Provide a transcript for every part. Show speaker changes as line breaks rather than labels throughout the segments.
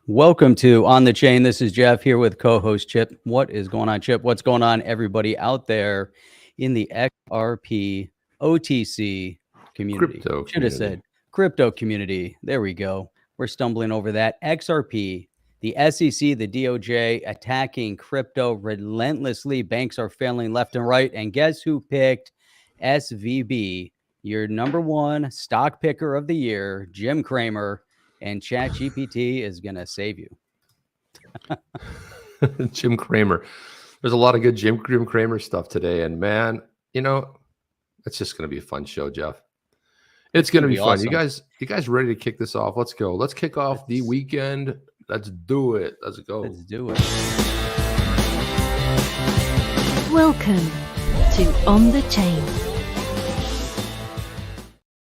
Welcome to On the Chain. This is Jeff here with co-host Chip. What is going on, Chip? What's going on, everybody out there in the XRP OTC community?
Crypto
Should have
community.
said crypto community. There we go. We're stumbling over that. XRP, the SEC, the DOJ attacking crypto relentlessly. Banks are failing left and right. And guess who picked SVB, your number one stock picker of the year, Jim Cramer. And ChatGPT is going to save you.
Jim Cramer. There's a lot of good Jim Cramer stuff today. And man, it's just going to be a fun show, Jeff. It's going to be fun.
Awesome.
You guys ready to kick this off? Let's go. Let's kick off the weekend. Let's do it. Let's go.
Let's do it.
Welcome to On the Chain.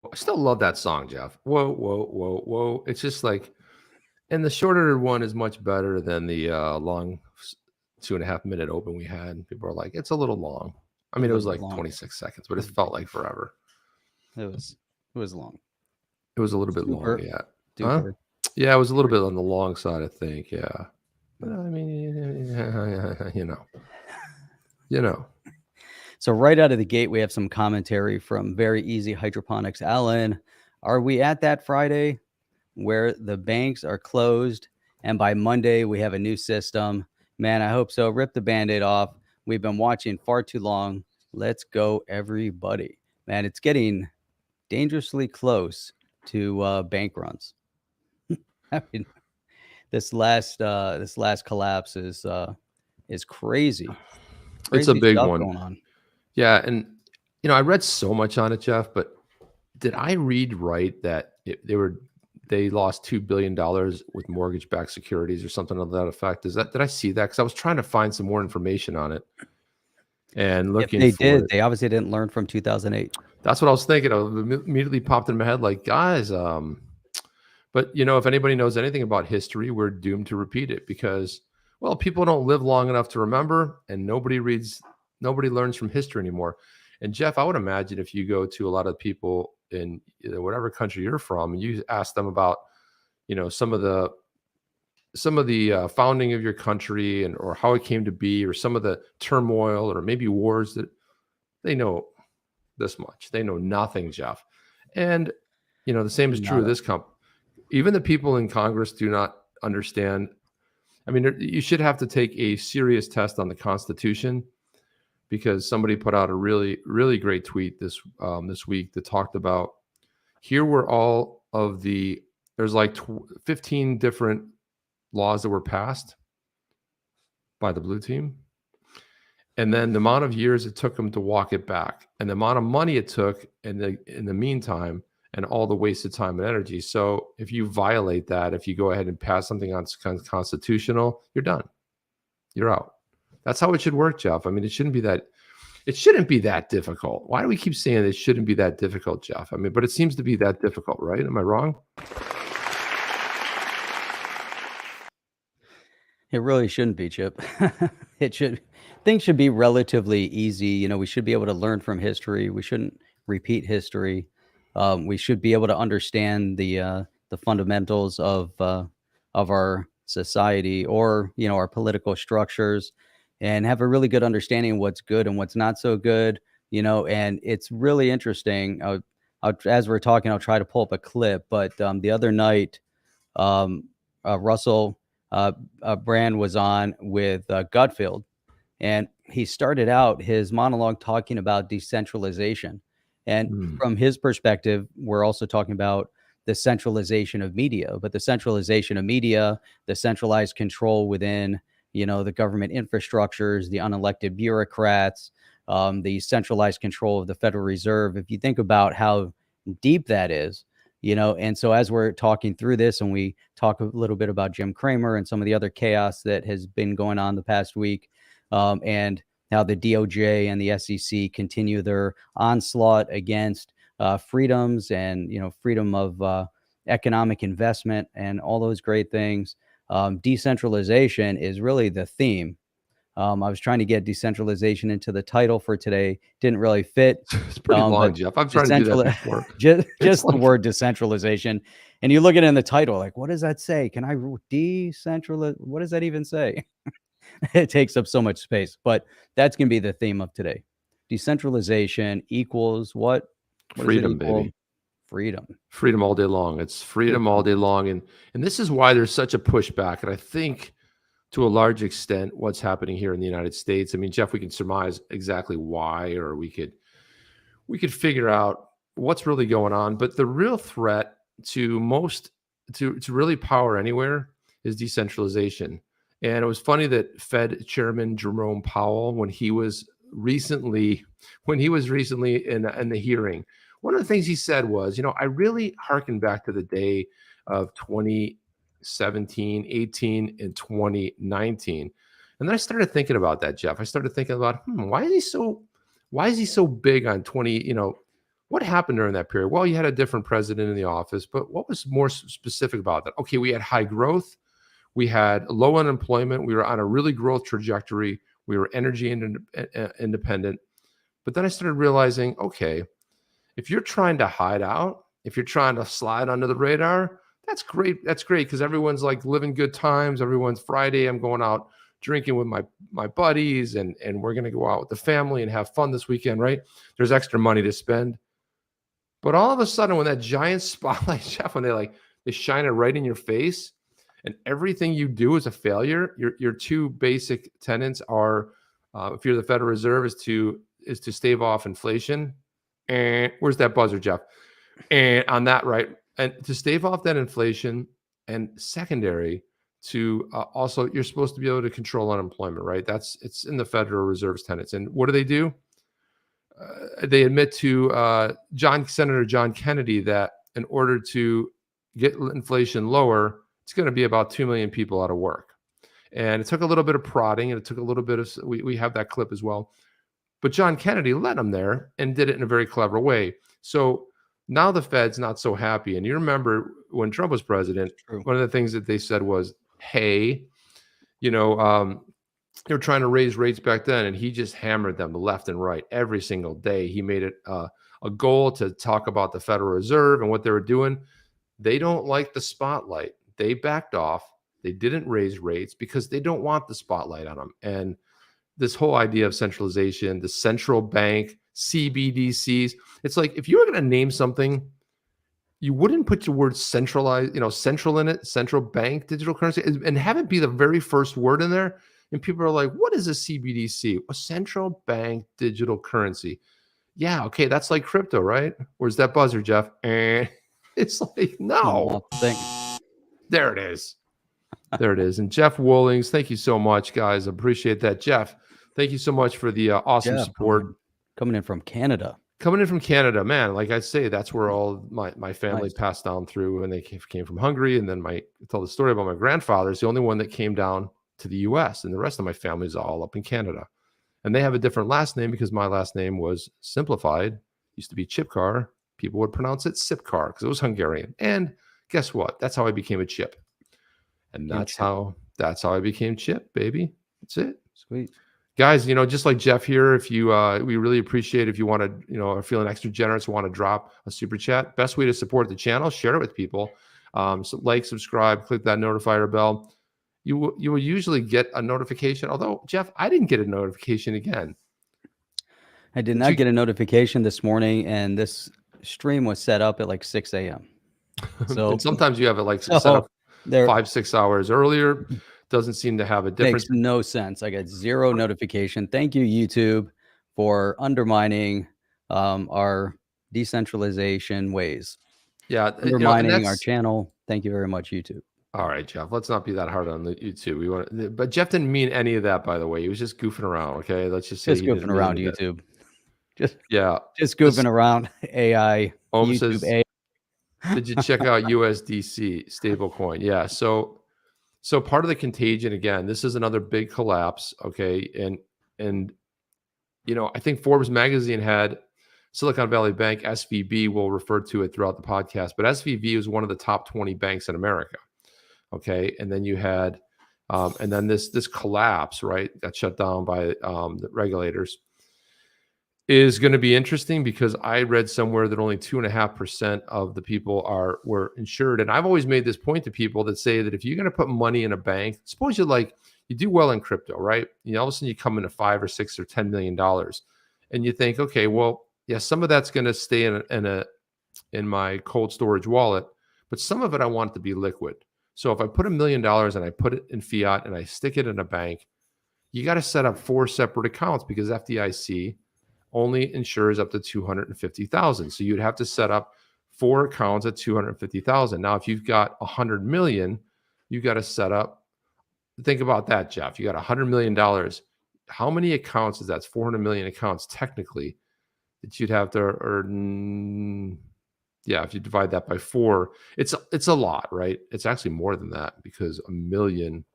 I still love that song, Jeff. Whoa, whoa, whoa, whoa. It's just like, and the shorter one is much better than the long 2.5 minute open we had. People are like, it's a little long. I mean, it was like 26 seconds, but it felt like forever.
It was long.
It was a little bit long, yeah.
Huh?
Yeah, it was a little bit on the long side, I think, yeah. But I mean, you know.
So right out of the gate, we have some commentary from Very Easy Hydroponics. Alan, are we at that Friday where the banks are closed and by Monday we have a new system? Man, I hope so. Rip the Band-Aid off. We've been watching far too long. Let's go, everybody. Man, it's getting dangerously close to bank runs. I mean, this last collapse is crazy.
It's a big one
going on.
Yeah, and I read so much on it, Jeff, but did I read right that they lost $2 billion with mortgage-backed securities or something of that effect? Did I see that? Because I was trying to find some more information on it and looking.
If they did. They obviously didn't learn from 2008.
That's what I was thinking. I immediately popped in my head, like, guys. But if anybody knows anything about history, we're doomed to repeat it because, well, people don't live long enough to remember, and nobody learns from history anymore. And Jeff, I would imagine if you go to a lot of people in whatever country you're from, and you ask them about, some of the founding of your country or how it came to be, or some of the turmoil, or maybe wars, that they know this much. They know nothing, Jeff. And the same is true of this company. Even the people in Congress do not understand. I mean, you should have to take a serious test on the Constitution, because somebody put out a really, really great tweet this week that talked about, here were all of there's like 15 different laws that were passed by the blue team. And then the amount of years it took them to walk it back, and the amount of money it took in the meantime, and all the wasted time and energy. So if you violate that, if you go ahead and pass something unconstitutional, you're done. You're out. That's how it should work, Jeff. I mean, it shouldn't be that difficult. Why do we keep saying it shouldn't be that difficult, Jeff? I mean, but it seems to be that difficult, right? Am I wrong?
It really shouldn't be, Chip. Things should be relatively easy. We should be able to learn from history. We shouldn't repeat history. We should be able to understand the fundamentals of our society, or our political structures, and have a really good understanding of what's good and what's not so good. And it's really interesting. As we're talking, I'll try to pull up a clip. But the other night, Russell Brand was on with Gutfeld, and he started out his monologue talking about decentralization. And from his perspective, we're also talking about the centralization of media, but the centralization of media, the centralized control within, the government infrastructures, the unelected bureaucrats, the centralized control of the Federal Reserve. If you think about how deep that is, and so as we're talking through this, and we talk a little bit about Jim Cramer and some of the other chaos that has been going on the past week, and how the DOJ and the SEC continue their onslaught against freedoms and, freedom of economic investment and all those great things. Decentralization is really the theme I was trying to get decentralization into the title for today. Didn't really fit.
It's pretty long, Jeff. I'm trying to do that before.
just the word decentralization. And you look at it in the title, like, what does that say? Can I decentralize? What does that even say? It takes up so much space, but that's going to be the theme of today. Decentralization equals what?
Freedom, baby.
Freedom
all day long. It's freedom all day long. And this is why there's such a pushback. And I think to a large extent, what's happening here in the United States. I mean, Jeff, we can surmise exactly why, or we could figure out what's really going on. But the real threat to really power anywhere is decentralization. And it was funny that Fed Chairman Jerome Powell, when he was recently in the hearing, one of the things he said was, I really hearken back to the day of 2017, 18, and 2019. And then I started thinking about that, Jeff. I started thinking about, why is he so big on 20, what happened during that period? Well, you had a different president in the office, but what was more specific about that? Okay, we had high growth. We had low unemployment. We were on a really growth trajectory. We were energy independent. But then I started realizing, okay, if you're trying to hide out, if you're trying to slide under the radar, that's great. That's great because everyone's like living good times. Everyone's Friday. I'm going out drinking with my buddies and we're going to go out with the family and have fun this weekend, right? There's extra money to spend. But all of a sudden, when that giant spotlight, Jeff, when they shine it right in your face, and everything you do is a failure, your two basic tenets are, if you're the Federal Reserve, is to stave off inflation. And where's that buzzer, Jeff? And on that, right? And to stave off that inflation, and secondary to also, you're supposed to be able to control unemployment, right? It's in the Federal Reserve's tenets. And what do? They admit to Senator John Kennedy that in order to get inflation lower, it's going to be about 2 million people out of work. And it took a little bit of prodding, and it took a little bit of, we have that clip as well. But John Kennedy led them there and did it in a very clever way. So now the Fed's not so happy. And you remember when Trump was president, one of the things that they said was, hey, they were trying to raise rates back then, and he just hammered them left and right every single day. He made it a goal to talk about the Federal Reserve and what they were doing. They don't like the spotlight. They backed off. They didn't raise rates because they don't want the spotlight on them. And this whole idea of centralization, the central bank, CBDCs, it's like if you were going to name something, you wouldn't put the word centralized, central in it, central bank digital currency, and have it be the very first word in there. And people are like, what is a CBDC? A central bank digital currency. Yeah, okay, that's like crypto, right? Where's that buzzer, Jeff? It's like, no. There it is. There it is. And Jeff Wollings, thank you so much, guys. Appreciate that. Jeff, thank you so much for the awesome support.
Coming in from Canada.
Man. Like I say, that's where all my family passed down through, and they came from Hungary. And then I tell the story about my grandfather. It's the only one that came down to the U.S., and the rest of my family is all up in Canada. And they have a different last name because my last name was simplified. It used to be Chipkar. People would pronounce it Sipkar because it was Hungarian. And guess what? That's how I became a chip. And that's how I became Chip, baby. That's it.
Sweet.
Guys, just like Jeff here, if you we really appreciate if you want to, are feeling extra generous, want to drop a super chat. Best way to support the channel, share it with people. So like, subscribe, click that notifier bell. You will usually get a notification. Although, Jeff, I didn't get a notification again.
I did not get a notification this morning, and this stream was set up at like 6 a.m. So
and sometimes you have it like set up 5-6 hours earlier. Doesn't seem to have a difference.
Makes no sense. I got zero notification. Thank you, YouTube, for undermining our decentralization ways.
Yeah,
undermining our channel. Thank you very much, YouTube.
All right, Jeff. Let's not be that hard on the YouTube. But Jeff didn't mean any of that, by the way. He was just goofing around. Okay, let's just say
goofing around. YouTube. Just
goofing
around. AI.
YouTube says, AI. Did you check out USDC stablecoin? Yeah. So part of the Contagion, again, this is another big collapse. Okay, and I think Forbes magazine had Silicon Valley Bank, SVB. We'll refer to it throughout the podcast, but SVB is one of the top 20 banks in America. Okay, and then you had And then this collapse, right, got shut down by the regulators, is going to be interesting because I read somewhere that only 2.5% of the people were insured. And I've always made this point to people that say that if you're going to put money in a bank, suppose you do well in crypto, right? All of a sudden you come into $5 or $6 or $10 million, and you think, okay, well, yeah, some of that's going to stay in my cold storage wallet, but some of it I want it to be liquid. So if I put $1 million and I put it in fiat and I stick it in a bank, you got to set up 4 separate accounts because FDIC only insures up to 250,000. So you'd have to set up 4 accounts at 250,000. Now, if you've got 100 million, you got to set up. Think about that, Jeff. You got $100 million. How many accounts is that? It's 400 million accounts technically that you'd have to earn. Yeah, if you divide that by 4, it's a lot, right? It's actually more than that because 1 million,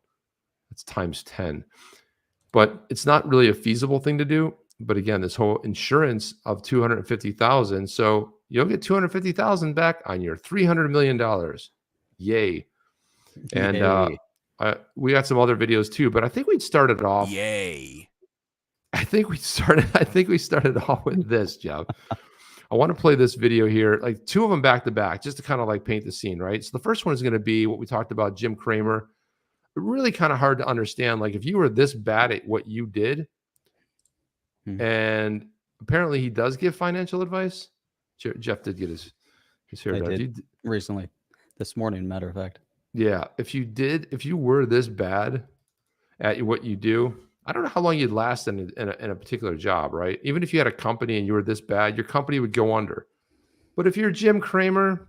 it's times 10. But it's not really a feasible thing to do. But again, this whole insurance of 250,000, so you'll get 250,000 back on your $300 million. Yay! And we got some other videos too, but I think we'd started off.
Yay!
I think we started off with this, Jeff. I want to play this video here, like 2 of them back to back, just to kind of like paint the scene, right? So the first one is going to be what we talked about, Jim Cramer. Really kind of hard to understand. Like if you were this bad at what you did, and apparently he does give financial advice. Jeff did get his hair done.
Recently, this morning, matter of fact.
Yeah, if you were this bad at what you do, I don't know how long you'd last in a particular job, right? Even if you had a company and you were this bad, your company would go under. But if you're Jim Cramer,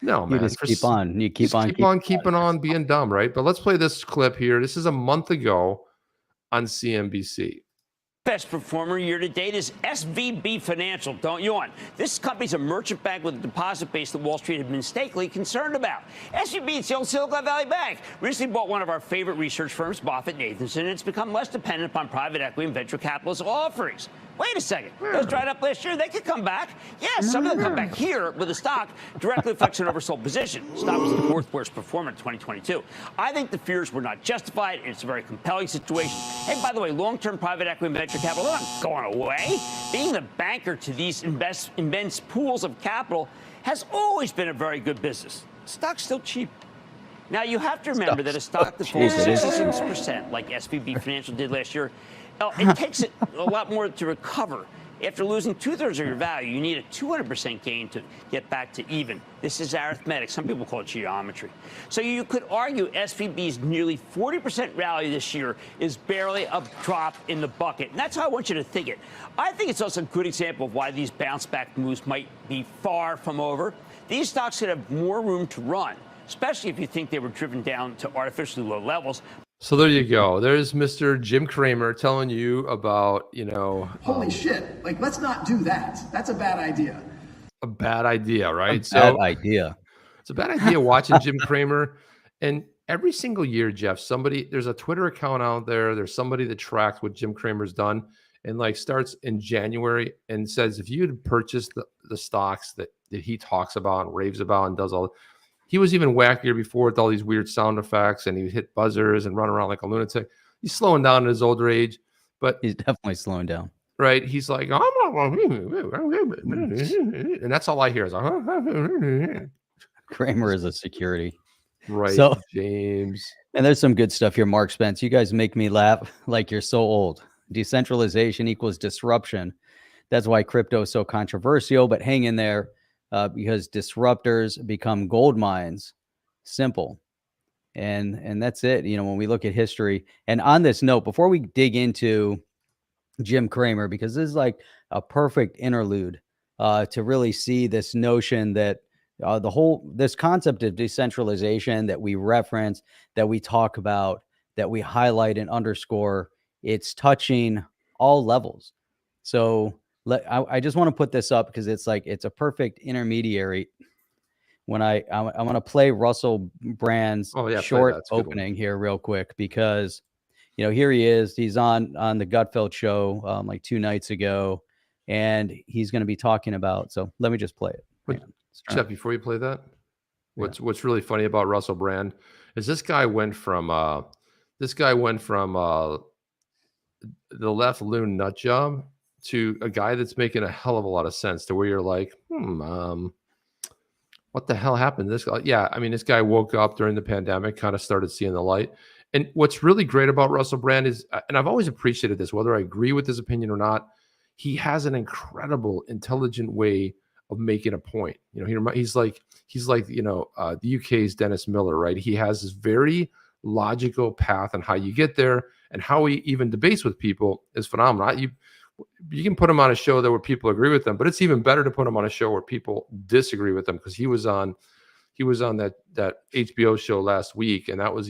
no, man.
You just keep on. You keep
keeping on being dumb, right? But let's play this clip here. This is a month ago on CNBC.
Best performer year to date is SVB Financial. Don't yawn. This company's a merchant bank with a deposit base that Wall Street had been mistakenly concerned about. SVB is the old Silicon Valley Bank. Recently bought one of our favorite research firms, Nathanson, and it's become less dependent upon private equity and venture capitalist offerings. Wait a second. Those dried up last year. They could come back. Yes, some of them come back here with a stock directly reflects an oversold position. Stock was the 4th worst performer in 2022. I think the fears were not justified, and it's a very compelling situation. Hey, by the way, long-term private equity and venture capital, they're not going away. Being the banker to these immense pools of capital has always been a very good business. Stock's still cheap. Now, you have to remember that a stock that falls 66%, like SVB Financial did last year, it takes it a lot more to recover. After losing 2/3 of your value, you need a 200% gain to get back to even. This is arithmetic. Some people call it geometry. So you could argue SVB's nearly 40% rally this year is barely a drop in the bucket. And that's how I want you to think it. I think it's also a good example of why these bounce back moves might be far from over. These stocks could have more room to run, especially if you think they were driven down to artificially low levels.
So there you go. There's Mr. Jim Cramer telling you about,
holy shit. Like, let's not do that. That's a bad idea.
A bad idea, right?
Bad idea.
It's a bad idea watching Jim Cramer. And every single year, Jeff, there's a Twitter account out there. There's somebody that tracks what Jim Cramer's done and starts in January and says, if you had purchased the stocks that he talks about and raves about and does all, he was even wackier before with all these weird sound effects, and he would hit buzzers and run around like a lunatic. He's slowing down in his older age, but
he's definitely slowing down.
Right? He's like, and that's all I hear is,
Cramer is a security.
Right,
so,
James.
And there's some good stuff here, Mark Spence. You guys make me laugh like you're so old. Decentralization equals disruption. That's why crypto is so controversial, but hang in there. Because disruptors become gold mines. Simple. And that's it. When we look at history. And on this note, before we dig into Jim Cramer, because this is like a perfect interlude to really see this notion that this concept of decentralization that we reference, that we talk about, that we highlight and underscore, it's touching all levels. So I just want to put this up because it's a perfect intermediary. When I want to play Russell Brand's short opening here real quick, because here he is. He's on the Gutfeld show like 2 nights ago, and he's going to be talking about. So let me just play it.
Jeff, before you play that, what's really funny about Russell Brand is this guy went from this guy went from the left loon nut job to a guy that's making a hell of a lot of sense, to where you're like, what the hell happened to this guy? Yeah, I mean, this guy woke up during the pandemic, kind of started seeing the light. And what's really great about Russell Brand is, and I've always appreciated this, whether I agree with his opinion or not, he has an incredible, intelligent way of making a point. You know, he's like the UK's Dennis Miller, right? He has this very logical path on how you get there, and how he even debates with people is phenomenal. You can put him on a show where people agree with them, but it's even better to put him on a show where people disagree with them, because he was on that HBO show last week, and that was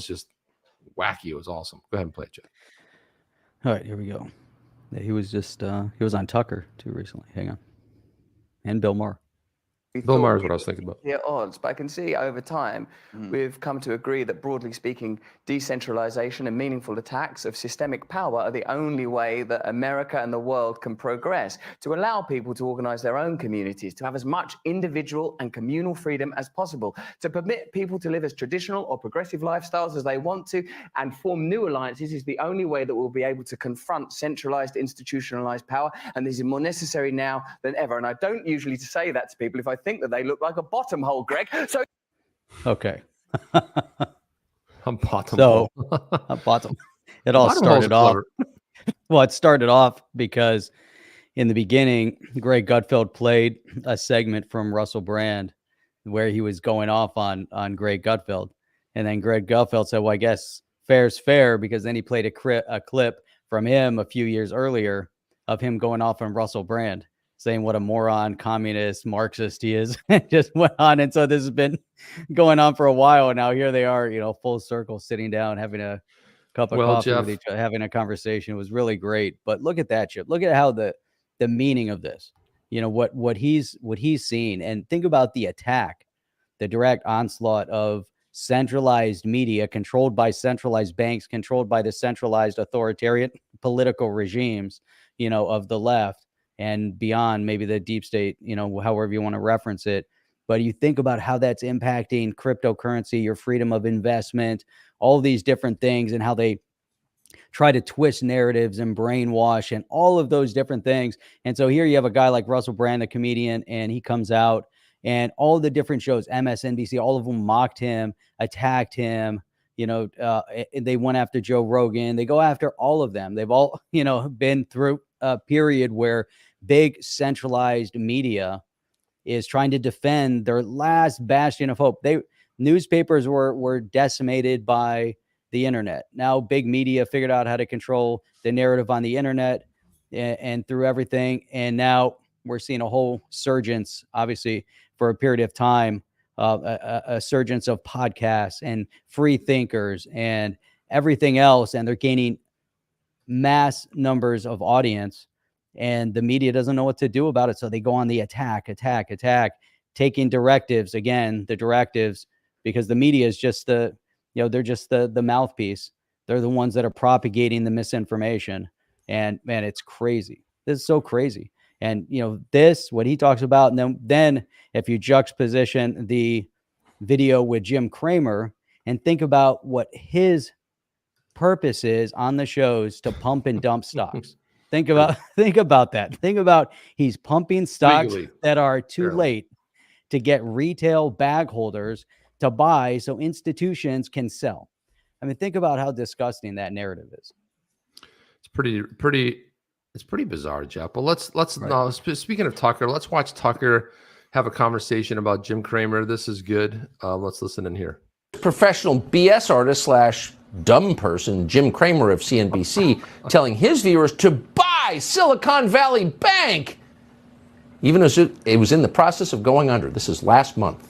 just wacky. It was awesome. Go ahead and play it, Jeff.
All right, here we go. Yeah, he was just he was on Tucker too recently. Hang on. And Bill Maher.
Bill Maher is what I was thinking about.
Yeah, odds, but I can see over time we've come to agree that, broadly speaking, decentralization and meaningful attacks of systemic power are the only way that America and the world can progress, to allow people to organize their own communities, to have as much individual and communal freedom as possible, to permit people to live as traditional or progressive lifestyles as they want to, and form new alliances is the only way that we'll be able to confront centralized, institutionalized power. And this is more necessary now than ever. And I don't usually say that to people if I think that they look like a bottom hole, Greg. So,
okay.
I'm bottom.
So, bottom. It all started off. Well, it started off because in the beginning, Greg Gutfeld played a segment from Russell Brand where he was going off on Greg Gutfeld. And then Greg Gutfeld said, well, I guess fair's fair, because then he played a clip from him a few years earlier of him going off on Russell Brand, saying what a moron, communist, Marxist he is. Just went on. And so this has been going on for a while. And now here they are, full circle, sitting down, having a cup of coffee
Jeff,
with each other, having a conversation. It was really great. But look at that, Chip. Look at how the meaning of this, what he's seen. And think about the attack, the direct onslaught of centralized media controlled by centralized banks, controlled by the centralized authoritarian political regimes, of the left and beyond, maybe the deep state, however you want to reference it. But you think about how that's impacting cryptocurrency, your freedom of investment, all these different things, and how they try to twist narratives and brainwash and all of those different things. And so here you have a guy like Russell Brand, the comedian, and he comes out, and all the different shows, MSNBC, all of them mocked him, attacked him. They went after Joe Rogan. They go after all of them. They've all, been through a period where big centralized media is trying to defend their last bastion of hope. Newspapers were decimated by the internet. Now big media figured out how to control the narrative on the internet and through everything. And now we're seeing a whole surgence, obviously, for a period of time, a surgence of podcasts and free thinkers and everything else. And they're gaining mass numbers of audience, and the media doesn't know what to do about it. So they go on the attack, taking directives, because the media is just they're just the mouthpiece. They're the ones that are propagating the misinformation. And man, it's crazy. This is so crazy. And, what he talks about, and then if you juxtaposition the video with Jim Cramer and think about what his purpose is on the shows, to pump and dump stocks. Think about that. Think about he's pumping stocks that are too late to get retail bag holders to buy so institutions can sell. I mean, think about how disgusting that narrative is.
It's pretty bizarre, Jeff. But let's now, speaking of Tucker, let's watch Tucker have a conversation about Jim Cramer. This is good. Let's listen in here.
Professional BS artist / dumb person Jim Cramer of CNBC telling his viewers to buy Silicon Valley Bank, even as it was in the process of going under. This is last month.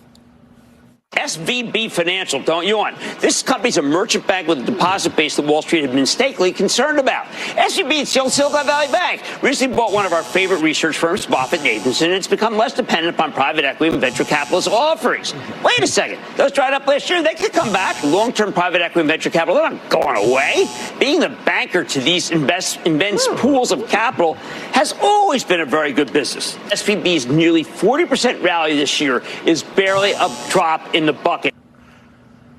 SVB Financial, don't you want? This company's a merchant bank with a deposit base that Wall Street had been mistakenly concerned about. SVB is the old Silicon Valley Bank. Recently bought one of our favorite research firms, Buffett Nathanson, and it's become less dependent upon private equity and venture capitalist offerings. Wait a second. Those dried up last year. They could come back. Long-term private equity and venture capital, they're not going away. Being the banker to these immense pools of capital has always been a very good business. SVB's nearly 40% rally this year is barely a drop in the bucket.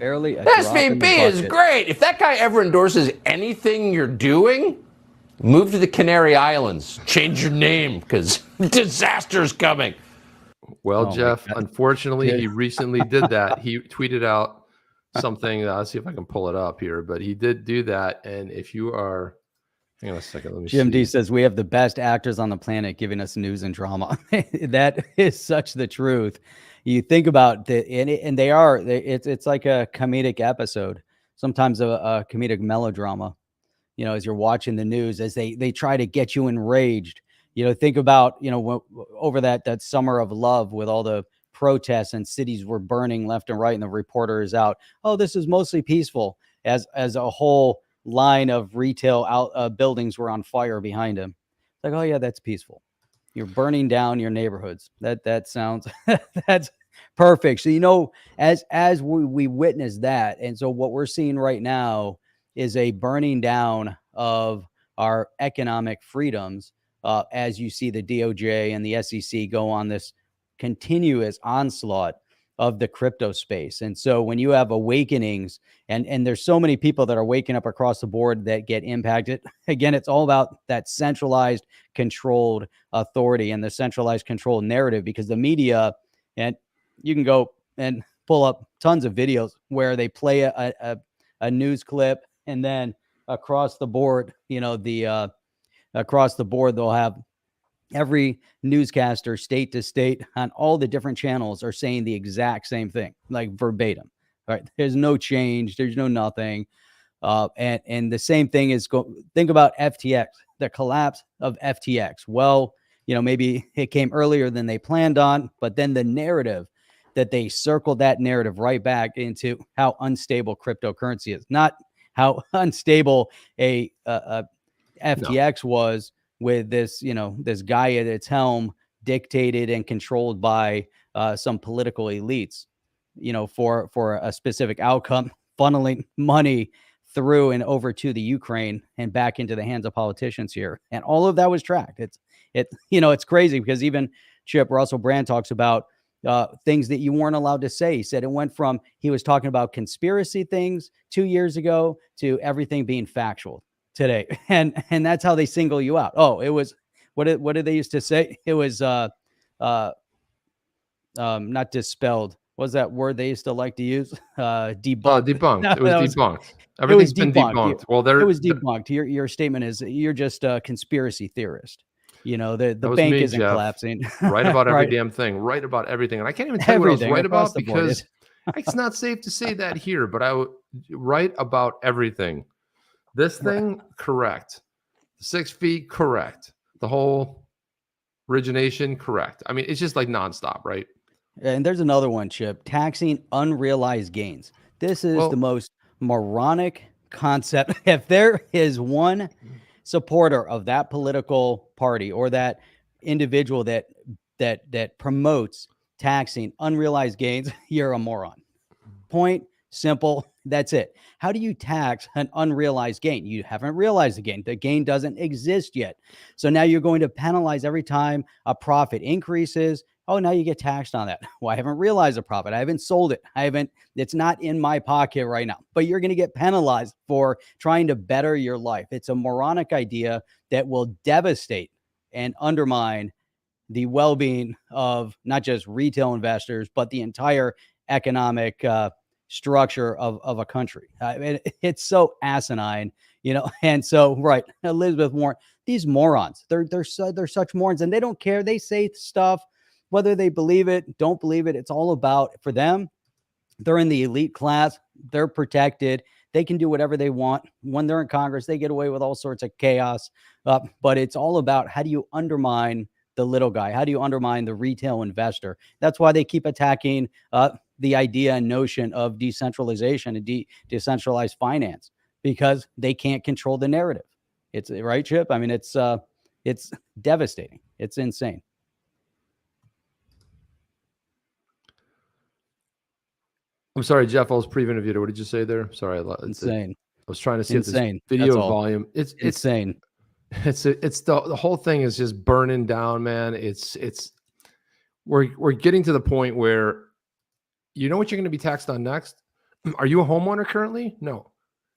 Barely a drop in the
SVB is
bucket.
great. If that guy ever endorses anything you're doing, move to the Canary Islands. Change your name because disaster's coming.
Well,
Oh
Jeff, unfortunately, he recently did that. He tweeted out something. I'll see if I can pull it up here, but he did do that. And if you are, hang on a second, let me
Jim
see.
D says we have the best actors on the planet giving us news and drama. That is such the truth. You think about and they are. It's like a comedic episode, sometimes a comedic melodrama. You know, as you're watching the news, as they try to get you enraged. You know, think about, you know, over that summer of love with all the protests and cities were burning left and right, and the reporter is out. Oh, this is mostly peaceful. As a whole line of retail buildings were on fire behind him. Like, oh yeah, that's peaceful. You're burning down your neighborhoods. That sounds that's perfect. So, you know, as we witness that, and so what we're seeing right now is a burning down of our economic freedoms, as you see the DOJ and the SEC go on this continuous onslaught of the crypto space. And so when you have awakenings, and there's so many people that are waking up across the board that get impacted, again, it's all about that centralized controlled authority and the centralized controlled narrative, because the media, and you can go and pull up tons of videos where they play a news clip, and then across the board, you know, across the board, they'll have every newscaster state to state on all the different channels are saying the exact same thing, like verbatim. Right? There's no change. There's no nothing. And the same thing is think about FTX, the collapse of FTX. Well, you know, maybe it came earlier than they planned on, but then the narrative that they circled that narrative right back into how unstable cryptocurrency is, not how unstable a FTX was, with this, you know, this guy at its helm, dictated and controlled by some political elites, you know, for a specific outcome, funneling money through and over to the Ukraine and back into the hands of politicians here. And all of that was tracked. You know, it's crazy because even Chip Russell Brand talks about things that you weren't allowed to say. He said it went from, he was talking about conspiracy things 2 years ago to everything being factual today. And that's how they single you out. Oh, it was, what did they used to say? It was not dispelled. What was that word they used to like to use? Debunked.
Debunked.
No,
it was debunked. Everything's been debunked. Well,
it was debunked. Your statement is you're just a conspiracy theorist. You know, the bank isn't collapsing.
Right about every
Right.
damn thing. Right about everything. And I can't even tell you what I was right about, because it's not safe to say that here, but I would right about everything. This thing, correct. 6 feet, correct. The whole origination, correct. I mean, it's just like nonstop, right?
And there's another one, Chip, taxing unrealized gains. This is the most moronic concept. If there is one supporter of that political party or that individual that promotes taxing unrealized gains, you're a moron. Point, simple. That's it. How do you tax an unrealized gain? You haven't realized the gain. The gain doesn't exist yet. So now you're going to penalize every time a profit increases. Oh, now you get taxed on that. Well, I haven't realized a profit. I haven't sold it. It's not in my pocket right now, but you're going to get penalized for trying to better your life. It's a moronic idea that will devastate and undermine the well-being of not just retail investors, but the entire economic structure of a country. It's so asinine, you know. And so, right, Elizabeth Warren, these morons, they're such morons, and they don't care. They say stuff, whether they believe it, don't believe it. It's all about, for them, they're in the elite class. They're protected. They can do whatever they want. When they're in Congress, they get away with all sorts of chaos. But it's all about, how do you undermine the little guy? How do you undermine the retail investor? That's why they keep attacking the idea and notion of decentralization and decentralized finance, because they can't control the narrative. It's right, Chip. I mean, it's devastating. It's insane.
I'm sorry, Jeff. I was previewing a video. What did you say there? Sorry,
Insane.
I was trying to see if this video
That's all.
volume. It's
insane.
It's the whole thing is just burning down, man. We're getting to the point where, you know what you're going to be taxed on next? Are you a homeowner currently? No.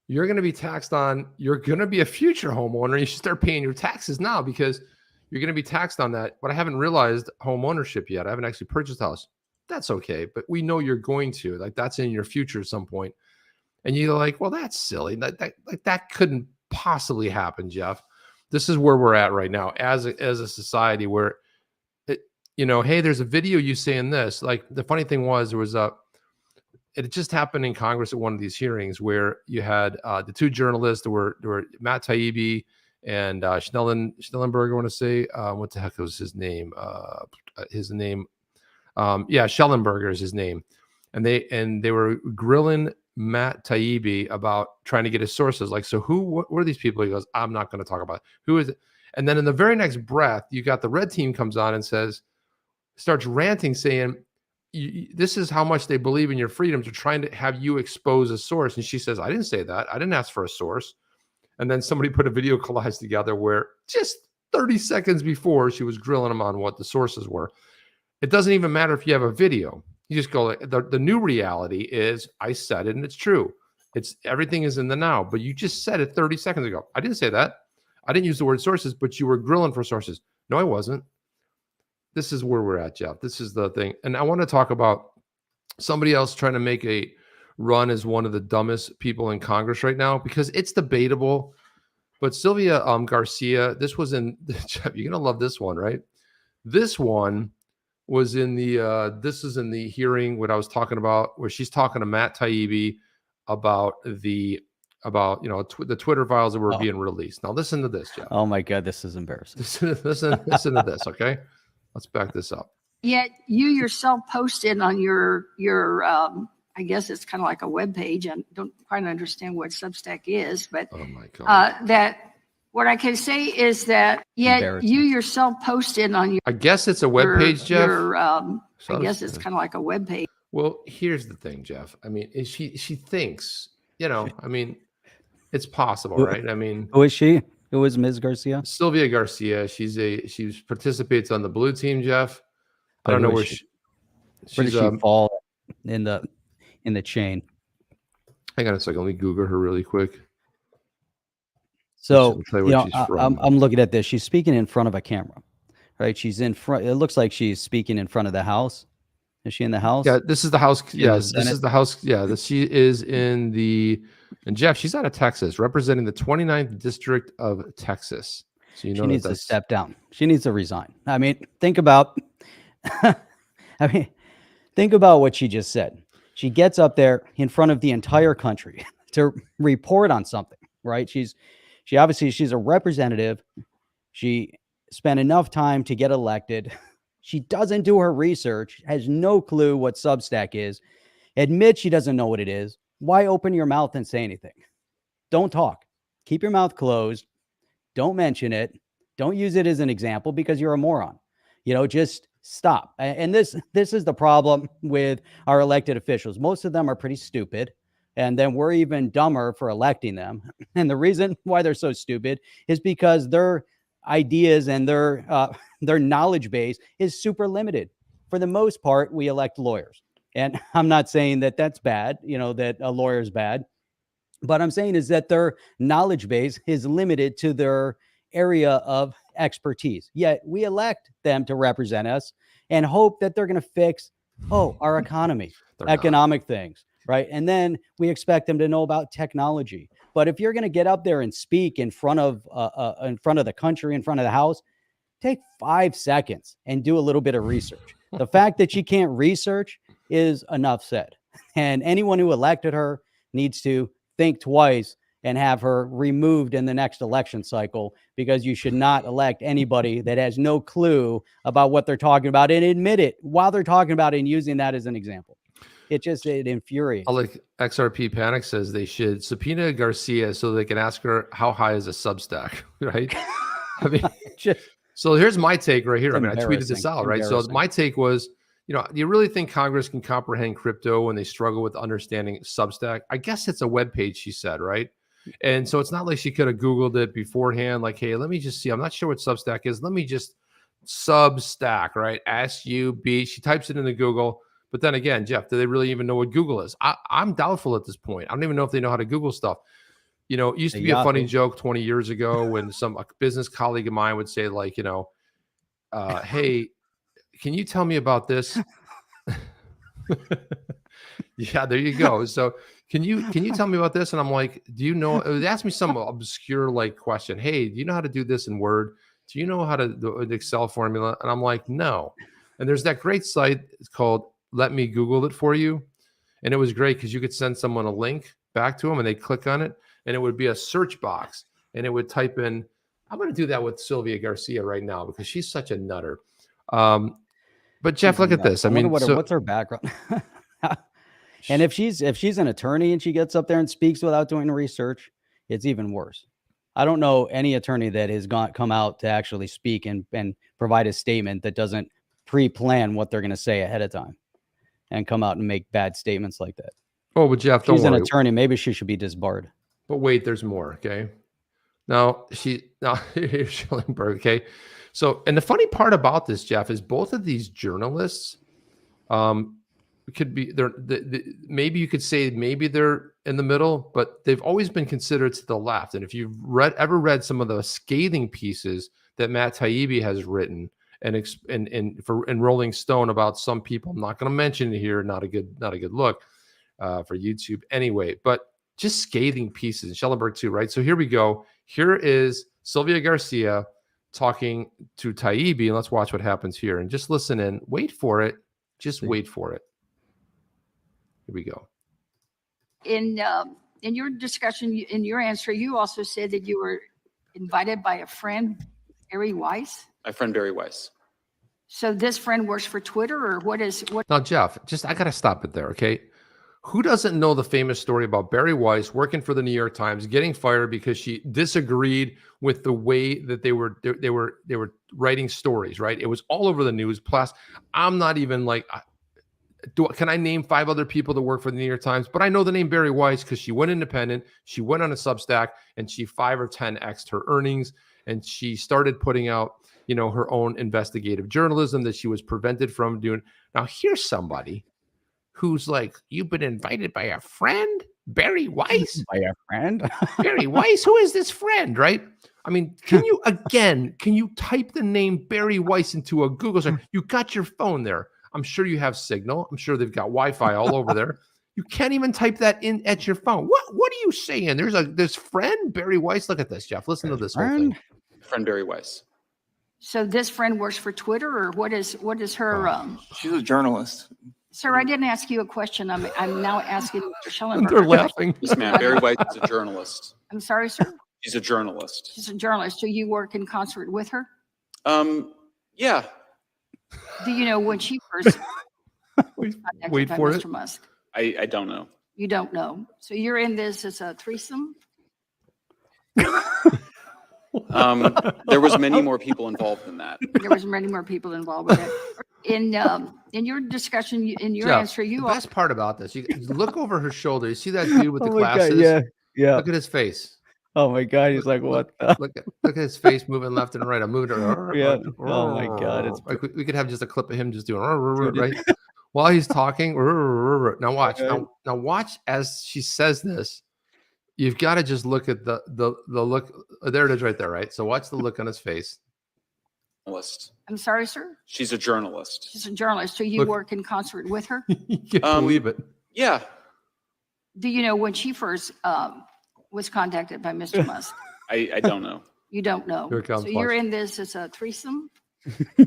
You're going to be taxed on, you're going to be a future homeowner. You should start paying your taxes now because you're going to be taxed on that. But I haven't realized home ownership yet. I haven't actually purchased a house. That's okay. But we know you're going to, like, that's in your future at some point. And you're like, well, that's silly. That couldn't possibly happen, Jeff. This is where we're at right now as a society where, hey, there's a video you saying this. Like, the funny thing was, it just happened in Congress at one of these hearings where you had the two journalists. There were Matt Taibbi and Schellenberger. I want to say, what the heck was his name? Schellenberger is his name. And they were grilling Matt Taibbi about trying to get his sources. Like, so what were these people? He goes, I'm not going to talk about it. Who is it? And then in the very next breath, you got the red team comes on and starts ranting, saying, this is how much they believe in your freedoms. They're trying to have you expose a source. And she says, I didn't say that. I didn't ask for a source. And then somebody put a video collage together where just 30 seconds before she was grilling them on what the sources were. It doesn't even matter if you have a video. You just go, the new reality is I said it and it's true. Everything is in the now, but you just said it 30 seconds ago. I didn't say that. I didn't use the word sources, but you were grilling for sources. No, I wasn't. This is where we're at, Jeff. This is the thing. And I want to talk about somebody else trying to make a run as one of the dumbest people in Congress right now, because it's debatable. But Sylvia Garcia, this was in, Jeff, you're going to love this one, right? This one was in this is in the hearing, what I was talking about, where she's talking to Matt Taibbi about the Twitter files that were being released. Now listen to this, Jeff.
Oh my God, this is embarrassing.
Listen to this, okay? Let's back this up.
Yet you yourself posted on your I guess it's kind of like a web page. I don't quite understand what Substack is, but
oh my God.
That what I can say is that yet you yourself posted on your.
I guess it's a web page, Jeff.
I guess it's kind of like a web page.
Well, here's the thing, Jeff. I mean, she thinks, I mean, it's possible, right? I mean,
who is she? Who is Ms. Garcia?
Sylvia Garcia. She participates on the blue team, Jeff. I don't know where
where does she fall in the chain?
Hang on a second. Let me Google her really quick.
So, I'm looking at this. She's speaking in front of a camera, right? She's in front. It looks like she's speaking in front of the House. Is she in the House?
Yeah, this is the House. Yes, this is the House. Yeah, she is in and Jeff, she's out of Texas, representing the 29th District of Texas. So
she needs to step down. She needs to resign. I mean, think about what she just said. She gets up there in front of the entire country to report on something, right? She's a representative. She spent enough time to get elected. She doesn't do her research, has no clue what Substack is, admits she doesn't know what it is. Why open your mouth and say anything? Don't talk. Keep your mouth closed. Don't mention it. Don't use it as an example because you're a moron. Just stop. And this is the problem with our elected officials. Most of them are pretty stupid. And then we're even dumber for electing them. And the reason why they're so stupid is because their ideas and their knowledge base is super limited. For the most part, we elect lawyers. And I'm not saying that that's bad, that a lawyer is bad. But I'm saying is that their knowledge base is limited to their area of expertise. Yet we elect them to represent us and hope that they're going to fix, our economy, economic things. Right. And then we expect them to know about technology. But if you're going to get up there and speak in front of the country, in front of the House, take 5 seconds and do a little bit of research. The fact that she can't research is enough said. And anyone who elected her needs to think twice and have her removed in the next election cycle, because you should not elect anybody that has no clue about what they're talking about and admit it while they're talking about it and using that as an example. It infuriates.
Like XRP Panic says, they should subpoena Garcia so they can ask her how high is a Substack, right? I mean, so here's my take right here. I mean, I tweeted this out, right? So my take was, do you really think Congress can comprehend crypto when they struggle with understanding Substack? I guess it's a web page, she said, right? And so it's not like she could have Googled it beforehand, like, hey, let me just see. I'm not sure what Substack is. Let me just Substack, right? SUB. She types it into Google. But then again, Jeff, do they really even know what Google is? I'm doubtful at this point. I don't even know if they know how to Google stuff. You know, it used to be a funny joke 20 years ago when a business colleague of mine would say, like, you know, hey, can you tell me about this? Yeah, there you go. So can you tell me about this? And I'm like, do you know? It would ask me some obscure like question. Hey, do you know how to do this in Word? Do you know how to do an Excel formula? And I'm like, no. And there's that great site. It's called Let Me Google It For You. And it was great because you could send someone a link back to them and they click on it and it would be a search box and it would type in, I'm going to do that with Sylvia Garcia right now because she's such a nutter. But Jeff, look at this. I mean,
what's her background? And if she's an attorney and she gets up there and speaks without doing research, it's even worse. I don't know any attorney that has come out to actually speak and provide a statement that doesn't pre-plan what they're going to say ahead of time and come out and make bad statements like that.
Oh, but Jeff, don't worry.
She's an attorney. Maybe she should be disbarred.
But wait, there's more. Okay. Now here's Schellenberg. Okay. So, and the funny part about this, Jeff, is both of these journalists, could be maybe you could say maybe they're in the middle, but they've always been considered to the left. And if you've ever read some of the scathing pieces that Matt Taibbi has written and Rolling Stone about some people, I'm not going to mention it here. Not a good look for YouTube anyway. But just scathing pieces. Schellenberg too, right? So here we go. Here is Sylvia Garcia talking to Taibbi, and let's watch what happens here. And just listen in. Wait for it. Just wait for it. Here we go.
In your discussion, in your answer, you also said that you were invited by a friend, Barry Weiss.
My friend Barry Weiss.
So this friend works for Twitter, or what?
Now, Jeff, I got to stop it there, okay? Who doesn't know the famous story about Barry Weiss working for the New York Times, getting fired because she disagreed with the way that they were writing stories, right? It was all over the news. Plus, I'm not even like, can I name 5 other people that work for the New York Times? But I know the name Barry Weiss because she went independent. She went on a Substack and she 5 or 10x'd her earnings. And she started putting out, you know, her own investigative journalism that she was prevented from doing. Now, here's somebody who's like, you've been invited by a friend, Barry Weiss?
By a friend?
Barry Weiss? Who is this friend, right? I mean, can you type the name Barry Weiss into a Google search? You got your phone there. I'm sure you have signal. I'm sure they've got Wi-Fi all over there. You can't even type that in at your phone. What are you saying? There's this friend, Barry Weiss. Look at this, Jeff. Listen to this whole thing.
Friend Barry Weiss.
So this friend works for Twitter, or what is her?
She's a journalist.
Sir, I didn't ask you a question. I'm now asking Mr. Schellenberg.
They're laughing.
Yes, ma'am. Barry Weiss is a journalist.
I'm sorry, sir.
She's a journalist.
She's a journalist. So you work in concert with her?
Yeah.
Do you know when she first was contacted
Wait
by
for
Mr.
it.
Musk?
I don't know.
You don't know. So you're in this as a threesome?
There was many more people involved than that.
There was many more people involved with it. In your discussion, in your
Jeff,
answer,
the best part about this, you look over her shoulder. You see that dude with the
Oh my God,
glasses?
yeah.
Look at his face.
Oh my God, he's like, what? the-
Look at his face moving left and right. I'm moving.
Yeah. Oh my God, it's
Like we could have just a clip of him just doing right while he's talking. Now watch. Now watch as she says this. You've got to just look at the look. There it is, right there. Right. So watch the look on his face.
I'm sorry, sir.
She's a journalist.
She's a journalist. So you work in concert with her?
You can't believe it.
Yeah.
Do you know when she first was contacted by Mr. Musk?
I don't know.
You don't know.
Here it comes,
So you're
watch.
in this as a threesome?
He's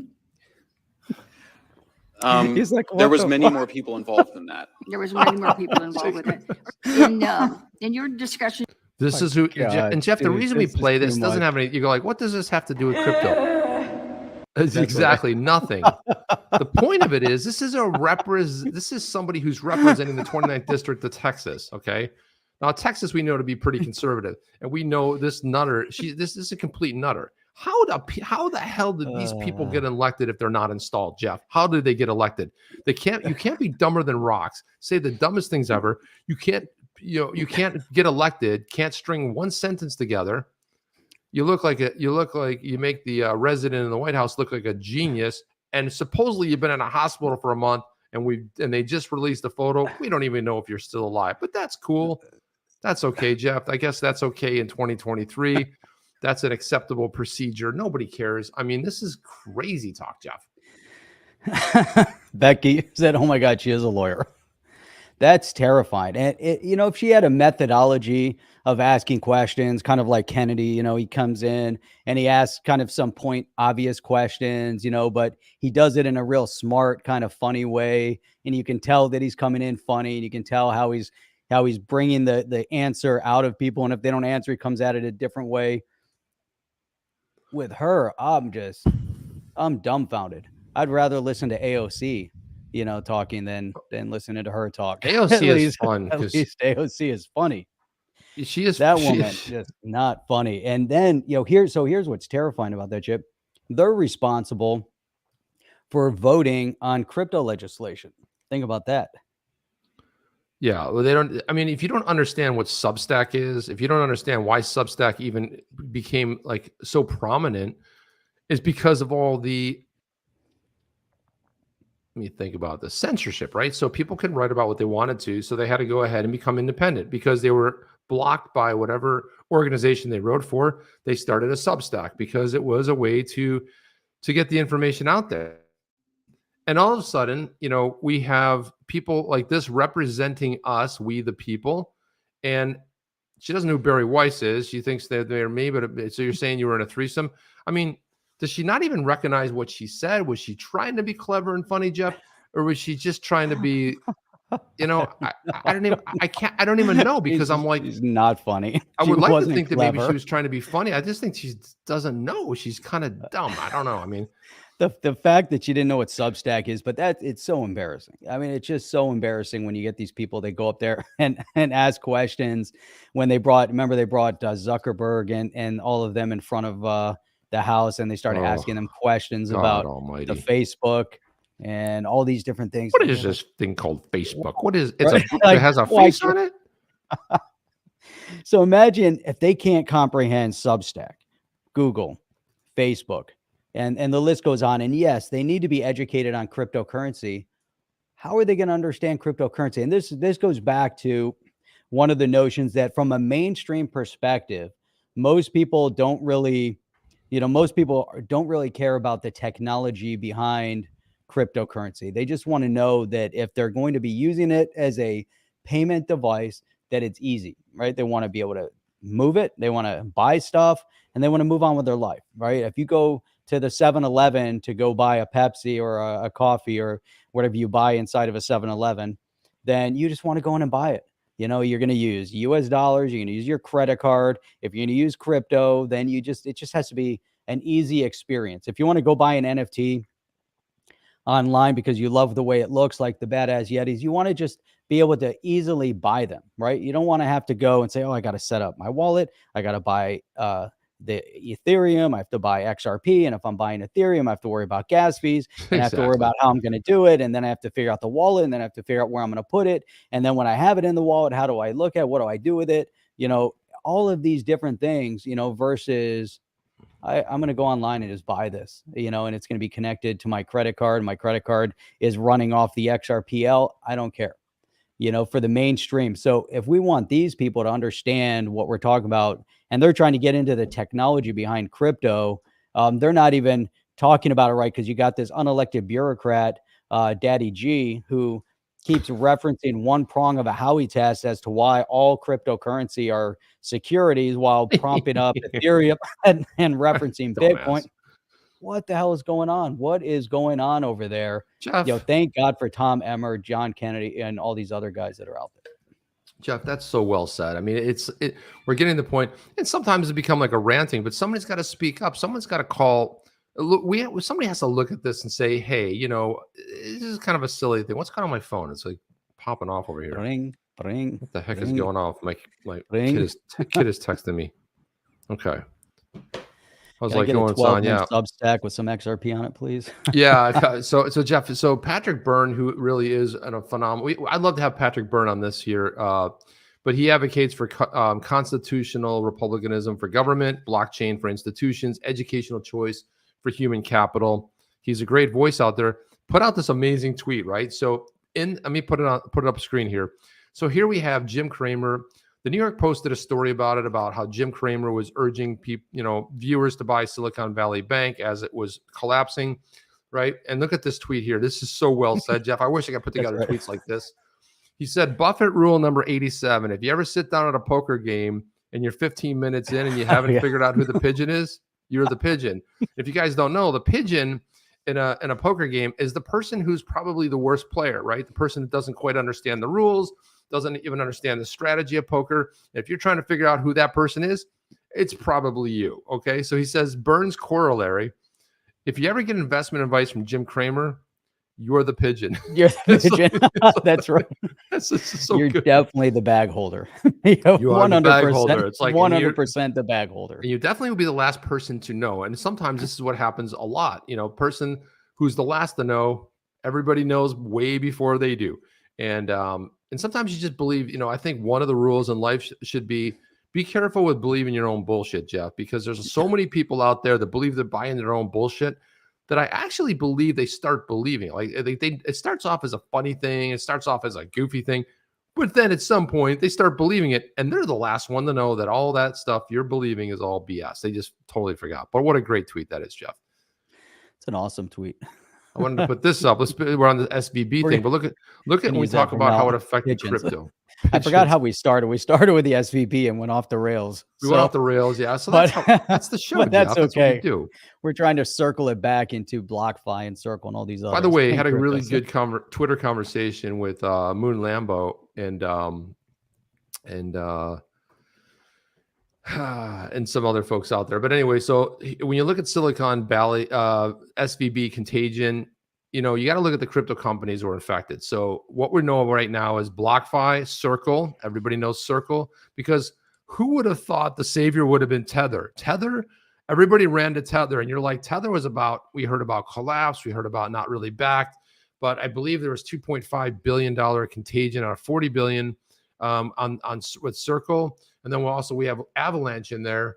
like,
There
what
was
the
many
fuck?
more people involved than that.
There was many more people involved with it. In your discussion,
This is who.
God,
and Jeff, the
dude,
reason we
this is
play
too
this doesn't
much.
have any. You go like, what does this have to do with crypto? It's exactly nothing. The point of it is, this is somebody who's representing the 29th district of Texas. Okay, now Texas we know to be pretty conservative, and we know this nutter. This is a complete nutter. How the hell did these people get elected if they're not installed, Jeff? How did they get elected? You can't be dumber than rocks. Say the dumbest things ever. You can't get elected. Can't string one sentence together. You look like you make the resident in the White House look like a genius. And supposedly you've been in a hospital for a month and they just released the photo. We don't even know if you're still alive, but that's cool. That's okay, Jeff. I guess that's okay in 2023. That's an acceptable procedure. Nobody cares. I mean, this is crazy talk, Jeff.
Becky said, "Oh my God, she is a lawyer." That's terrifying. And if she had a methodology of asking questions, kind of like Kennedy, he comes in and he asks kind of some point obvious questions, but he does it in a real smart, kind of funny way. And you can tell that he's coming in funny, and you can tell how he's bringing the answer out of people. And if they don't answer, he comes at it a different way. With her, I'm dumbfounded. I'd rather listen to AOC, talking than listening to her talk.
AOC is fun.
At least AOC is funny.
She is.
That woman just not funny. And then, here's what's terrifying about that, Chip. They're responsible for voting on crypto legislation. Think about that.
Yeah, well, they don't. I mean, if you don't understand what Substack is, if you don't understand why Substack even became like so prominent, is because of all the. Let me think about the censorship, right? So people can write about what they wanted to, so they had to go ahead and become independent because they were blocked by whatever organization they wrote for. They started a Substack because it was a way to get the information out there. And all of a sudden, we have people like this representing us, we the people. And she doesn't know who Barry Weiss is. She thinks that they're me, but so you're saying you were in a threesome? I mean, does she not even recognize what she said? Was she trying to be clever and funny, Jeff? Or was she just trying to be, I don't even know, because I'm like,
she's not funny.
I would like to think that maybe she was trying to be funny. I just think she doesn't know. She's kind of dumb. I don't know. I mean,
the fact that she didn't know what Substack is, but it's so embarrassing. I mean, it's just so embarrassing when you get these people, they go up there and ask questions. When they brought Zuckerberg and all of them in front of the House, and they started asking them questions about the Facebook and all these different things.
What is this thing called Facebook? What is it's a book that has a face on it?
So imagine if they can't comprehend Substack, Google, Facebook, and the list goes on. And yes, they need to be educated on cryptocurrency. How are they going to understand cryptocurrency? And this goes back to one of the notions that from a mainstream perspective, most people don't really care about the technology behind cryptocurrency. They just want to know that if they're going to be using it as a payment device, that it's easy, right? They want to be able to move it. They want to buy stuff, and they want to move on with their life, right? If you go to the 7-Eleven to go buy a Pepsi or a coffee or whatever you buy inside of a 7-Eleven, then you just want to go in and buy it. You're going to use US dollars. You're going to use your credit card. If you're going to use crypto, then it just has to be an easy experience. If you want to go buy an NFT online because you love the way it looks, like the Badass Yetis, you want to just be able to easily buy them, right? You don't want to have to go and say, oh, I got to set up my wallet. I got to buy the Ethereum. I have to buy XRP. And if I'm buying Ethereum, I have to worry about gas fees. And I have to worry about how I'm going to do it. And then I have to figure out the wallet. And then I have to figure out where I'm going to put it. And then when I have it in the wallet, how do I look at what do I do with it? All of these different things, versus I'm going to go online and just buy this, and it's going to be connected to my credit card. My credit card is running off the XRPL. I don't care, for the mainstream. So if we want these people to understand what we're talking about, and they're trying to get into the technology behind crypto, they're not even talking about it right, because you got this unelected bureaucrat, Daddy G, who keeps referencing one prong of a Howey test as to why all cryptocurrency are securities, while propping up Ethereum and referencing Bitcoin. What the hell is going on? What is going on over there?
Jeff,
thank God for Tom Emmer, John Kennedy, and all these other guys that are out there.
Jeff, that's so well said. I mean, we're getting to the point, and sometimes it become like a ranting, but somebody's got to speak up. Someone's got to call. Look, somebody has to look at this and say, hey, this is kind of a silly thing. What's going on my phone? It's like popping off over here.
Ring.
What the heck is going off? My kid is texting me. Okay. I was like, going on, yeah.
Substack with some XRP on it, please.
Yeah. So Jeff, Patrick Byrne, who really is a phenomenal. I'd love to have Patrick Byrne on this here, but he advocates for constitutional republicanism for government, blockchain for institutions, educational choice for human capital. He's a great voice out there. put out this amazing tweet, right? So let me put it up screen here. So here we have Jim Cramer. The New York Post did a story about it, about how Jim Cramer was urging people, viewers to buy Silicon Valley Bank as it was collapsing, right? And look at this tweet here. This is so well said, Jeff. I wish I could put together tweets like this. He said, Buffett rule number 87. If you ever sit down at a poker game and you're 15 minutes in and you haven't figured out who the pigeon is, you're the pigeon. If you guys don't know, the pigeon in a poker game is the person who's probably the worst player, right? The person that doesn't quite understand the rules, doesn't even understand the strategy of poker. If you're trying to figure out who that person is, it's probably you, okay? So he says, Burns corollary, if you ever get investment advice from Jim Cramer, you're the pigeon.
You're the pigeon. That's right.
This is so
You're
good.
definitely the bag holder.
You are the bag holder. It's like
100% the bag holder.
And you definitely will be the last person to know. And sometimes this is what happens a lot. Person who's the last to know, everybody knows way before they do. And sometimes you just believe, I think one of the rules in life should be careful with believing your own bullshit, Jeff, because there's so many people out there that believe they're buying their own bullshit that I actually believe they start believing. Like it starts off as a funny thing. It starts off as a goofy thing. But then at some point they start believing it. And they're the last one to know that all that stuff you're believing is all BS. They just totally forgot. But what a great tweet that is, Jeff.
It's an awesome tweet.
I wanted to put this up. We're on the SVB thing, but look at when we talk about how it affected crypto.
I forgot how we started. We started with the SVB and went off the rails.
We went off the rails, yeah. So that's the show.
But that's
Jeff.
okay.
That's what we do.
We're trying to circle it back into BlockFi and Circle and all these others.
By the way, I had a really good Twitter conversation with Moon Lambo and some other folks out there. But anyway, so when you look at Silicon Valley, SVB, Contagion, you got to look at the crypto companies who are affected. So what we know right now is BlockFi, Circle. Everybody knows Circle, because who would have thought the savior would have been Tether? Tether, everybody ran to Tether, and you're like, Tether was we heard about collapse, we heard about not really backed, but I believe there was $2.5 billion Contagion out of $40 billion with Circle. And then we have Avalanche in there.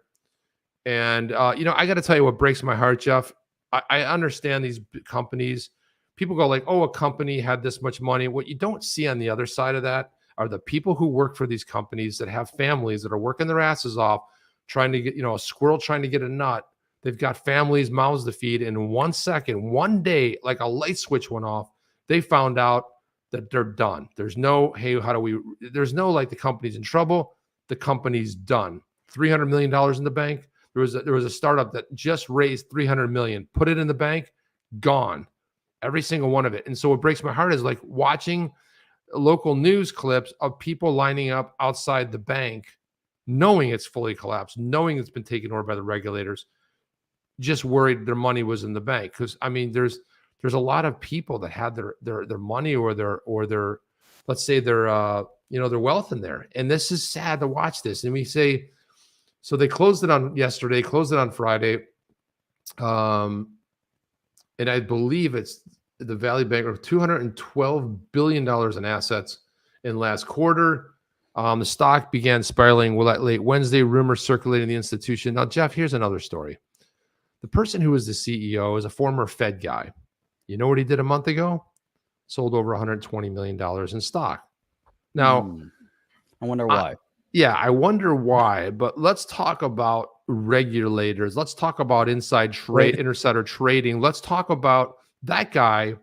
And, I got to tell you what breaks my heart, Jeff. I understand these companies. People go like, oh, a company had this much money. What you don't see on the other side of that are the people who work for these companies that have families that are working their asses off, trying to get, a squirrel trying to get a nut. They've got families, mouths to feed. And in 1 second, one day, like a light switch went off, they found out that they're done. There's no, hey, there's no like the company's in trouble. The company's done. $300 million in the bank. There was a startup that just raised $300 million, put it in the bank, gone. Every single one of it. And so what breaks my heart is like watching local news clips of people lining up outside the bank, knowing it's fully collapsed, knowing it's been taken over by the regulators, just worried their money was in the bank. Because there's a lot of people that had their money or their let's say their wealth in there. And this is sad to watch this. And we say, so they closed it on yesterday, closed it on Friday. And I believe it's the Valley Bank of $212 billion in assets in last quarter. The stock began spiraling late Wednesday, rumors circulating the institution. Now, Jeff, here's another story. The person who was the CEO is a former Fed guy. You know what he did a month ago? Sold over $120 million in stock. Now,
I wonder why.
I wonder why. But let's talk about regulators. Let's talk about insider trading. Let's talk about that guy.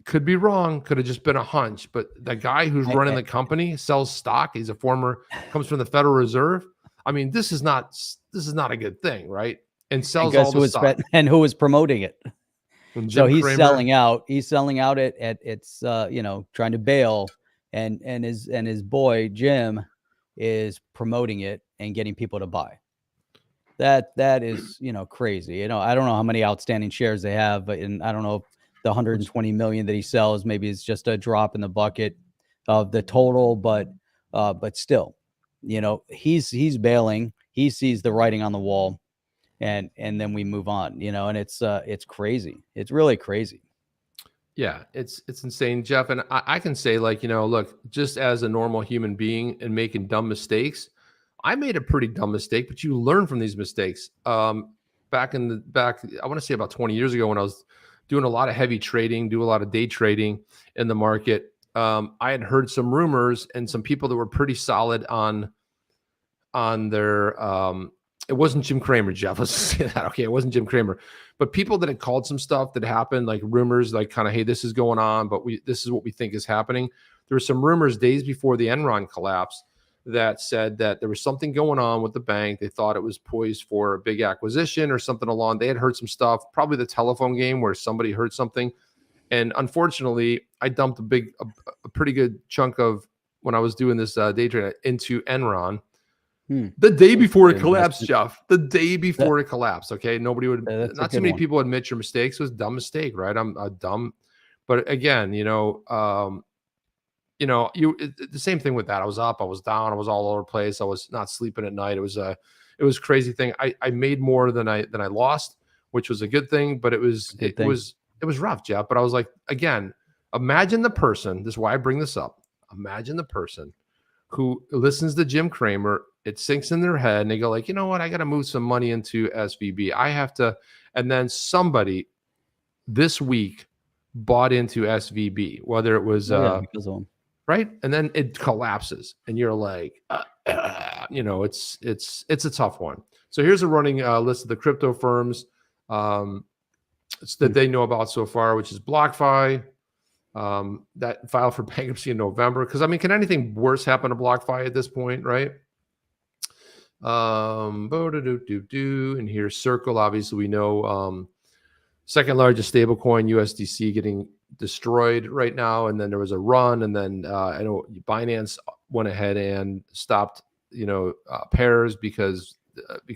Could be wrong. Could have just been a hunch. But the guy who's running the company sells stock. He's comes from the Federal Reserve. This is not a good thing, right? And sells all the stock.
And who is promoting it? So he's
Cramer.
selling out. He's selling out at it's trying to bail, and his boy Jim is promoting it and getting people to buy. That is crazy. I don't know how many outstanding shares they have, but I don't know if the 120 million that he sells maybe it's just a drop in the bucket of the total, but still, he's bailing. He sees the writing on the wall. And then we move on, and it's crazy. It's really crazy.
Yeah, it's insane, Jeff. And I can say, look, just as a normal human being and making dumb mistakes, I made a pretty dumb mistake, but you learn from these mistakes. Back, I want to say about 20 years ago when I was doing a lot of heavy trading, do a lot of day trading in the market. I had heard some rumors and some people that were pretty solid on their, it wasn't Jim Cramer, Jeff. Let's say that. Okay. It wasn't Jim Cramer, but people that had called some stuff that happened, like rumors, like kind of, hey, this is going on, but this is what we think is happening. There were some rumors days before the Enron collapse that said that there was something going on with the bank. They thought it was poised for a big acquisition or something along. They had heard some stuff, probably the telephone game where somebody heard something. And unfortunately, I dumped a pretty good chunk of when I was doing this day trade into Enron the day before it collapsed, Jeff. The day before it collapsed. Okay, nobody would. Not too many people admit your mistakes. It was a dumb mistake, right? I'm a dumb. But again, the same thing with that. I was up, I was down, I was all over the place. I was not sleeping at night. It was a crazy thing. I made more than I lost, which was a good thing. But it was rough, Jeff. But I was like, again, imagine the person. This is why I bring this up. Imagine the person who listens to Jim Cramer. It sinks in their head, and they go like, you know what? I got to move some money into SVB. I have to. And then somebody this week bought into SVB, whether it was right, and then it collapses, and you're like, it's a tough one. So here's a running list of the crypto firms that they know about so far, which is BlockFi, that filed for bankruptcy in November. Because I mean, can anything worse happen to BlockFi at this point, right? And here's Circle. Obviously, we know second largest stablecoin, USDC, getting destroyed right now. And then there was a run, and then I know Binance went ahead and stopped, pairs because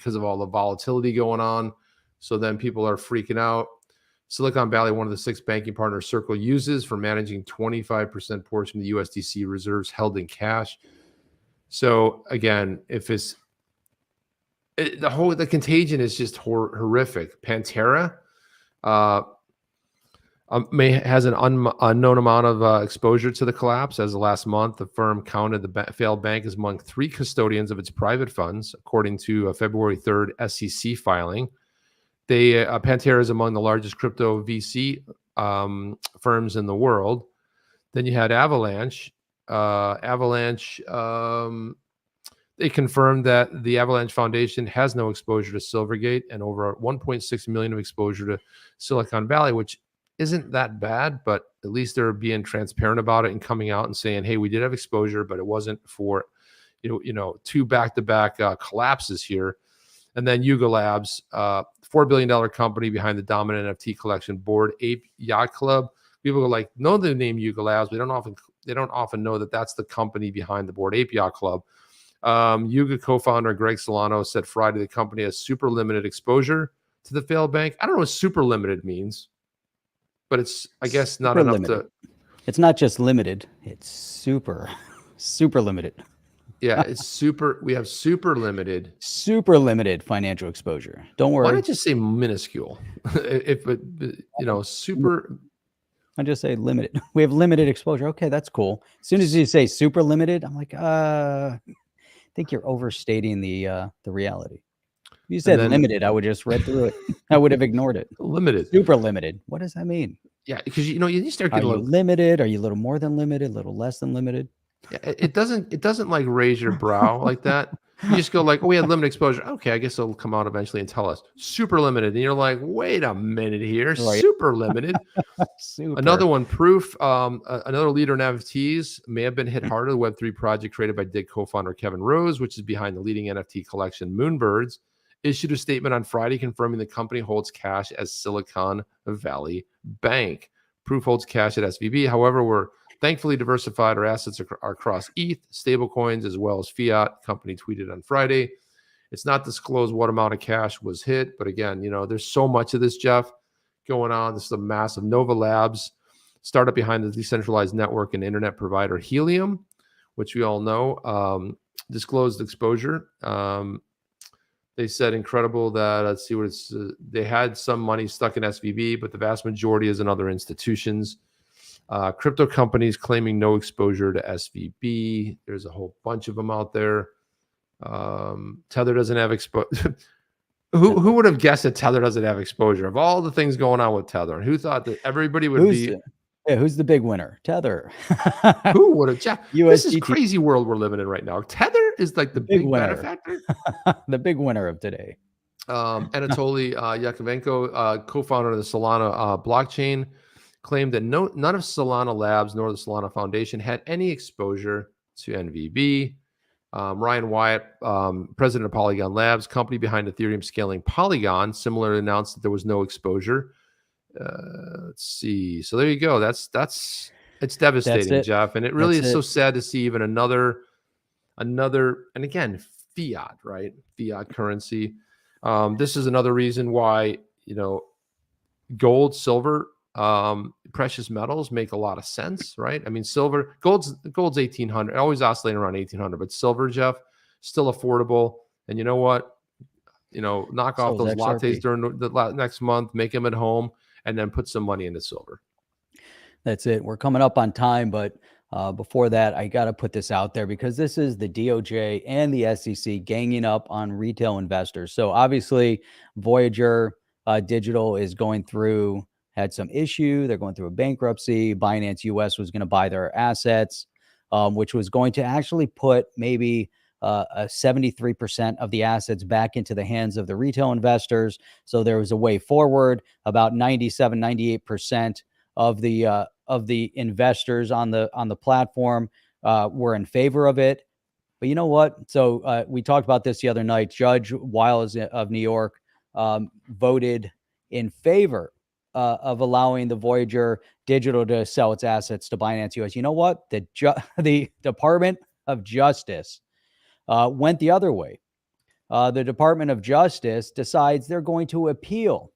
of all the volatility going on. So then people are freaking out. Silicon Valley, one of the 6 banking partners Circle uses for managing 25% portion of the USDC reserves held in cash. So again, if the Contagion is just horrific. Pantera has an unknown amount of exposure to the collapse. As of last month, the firm counted the failed bank as among 3 custodians of its private funds, according to a February 3rd SEC filing. Pantera is among the largest crypto VC firms in the world. Then you had Avalanche. They confirmed that the Avalanche Foundation has no exposure to Silvergate and over 1.6 million of exposure to Silicon Valley, which isn't that bad, but at least they're being transparent about it and coming out and saying, hey, we did have exposure, but it wasn't for, 2 back-to-back collapses here. And then Yuga Labs, $4 billion company behind the dominant NFT collection Bored Ape Yacht Club. People go like, know the name Yuga Labs. They don't often know that that's the company behind the Bored Ape Yacht Club. Yuga co-founder Greg Solano said Friday the company has super limited exposure to the failed bank. I don't know what super limited means, but it's, I guess, not enough limited.
It's not just limited. It's super limited.
Yeah, it's super. We have super limited
financial exposure. Don't worry.
Why not just say minuscule? Super.
I just say limited. We have limited exposure. Okay, that's cool. As soon as you say super limited, I'm like, I think you're overstating the reality. If you said limited, I would just read through it. I would have ignored it.
Limited.
Super limited. What does that mean?
Yeah, because you start getting
limited. Are you a little more than limited? A little less than limited?
Yeah, it doesn't like raise your brow like that. You just go like, oh, we had limited exposure. Okay, I guess it'll come out eventually and tell us. Super limited. And you're like, wait a minute here. Right. Super limited. Another one, Proof. Another leader in NFTs may have been hit harder. The Web3 project created by Dig co-founder Kevin Rose, which is behind the leading NFT collection Moonbirds, issued a statement on Friday confirming the company holds cash as Silicon Valley Bank. Proof holds cash at SVB. However, we're thankfully diversified. Our assets are across ETH, stablecoins, as well as fiat. Company tweeted on Friday. It's not disclosed what amount of cash was hit, but again, there's so much of this, Jeff, going on. This is a massive Nova Labs, startup behind the decentralized network and internet provider Helium, which we all know, disclosed exposure. They said incredible that, let's see what it's, they had some money stuck in SVB, but the vast majority is in other institutions. Crypto companies claiming no exposure to SVB. There's a whole bunch of them out there. Tether doesn't have exposure. Who would have guessed that Tether doesn't have exposure? Of all the things going on with Tether, who thought that everybody would
who's the big winner? Tether.
Who would have? This is
USDT.
crazy world we're living in right now. Tether is like the big
winner.
benefactor.
The big winner of today.
Anatoly Yakovenko, co-founder of the Solana blockchain, claimed that none of Solana Labs nor the Solana Foundation had any exposure to NVB. Ryan Wyatt, president of Polygon Labs, company behind Ethereum scaling Polygon, similarly announced that there was no exposure. Let's see. So there you go. It's devastating, Jeff, and it really is so sad to see even another, and again, fiat, right? Fiat currency. This is another reason why, gold, silver, precious metals make a lot of sense, right? I mean, gold's 1800, always oscillating around 1800, but silver, Jeff, still affordable. And you know what? Knock off those lattes during the next month, make them at home, and then put some money into silver.
That's it. We're coming up on time, but before that, I got to put this out there because this is the DOJ and the SEC ganging up on retail investors. So obviously, Voyager Digital is had some issue. They're going through a bankruptcy. Binance US was going to buy their assets, which was going to actually put maybe 73% of the assets back into the hands of the retail investors. So there was a way forward. About 98% of the investors on the platform were in favor of it. But you know what? So we talked about this the other night. Judge Wiles of New York voted in favor of allowing the Voyager Digital to sell its assets to Binance US. You know what? The Department of Justice went the other way. The Department of Justice decides they're going to appeal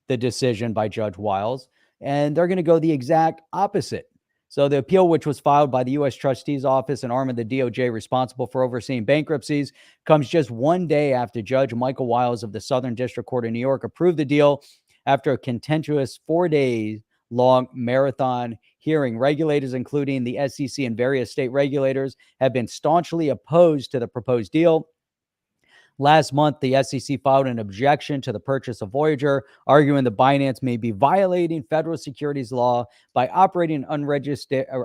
the decision by Judge Wiles, and they're going to go the exact opposite. So the appeal, which was filed by the U.S. Trustee's Office, an arm of the DOJ responsible for overseeing bankruptcies, comes just one day after Judge Michael Wiles of the Southern District Court of New York approved the deal after a contentious 4-day-long marathon hearing. Regulators, including the SEC and various state regulators, have been staunchly opposed to the proposed deal. Last month, the SEC filed an objection to the purchase of Voyager, arguing that Binance may be violating federal securities law by operating an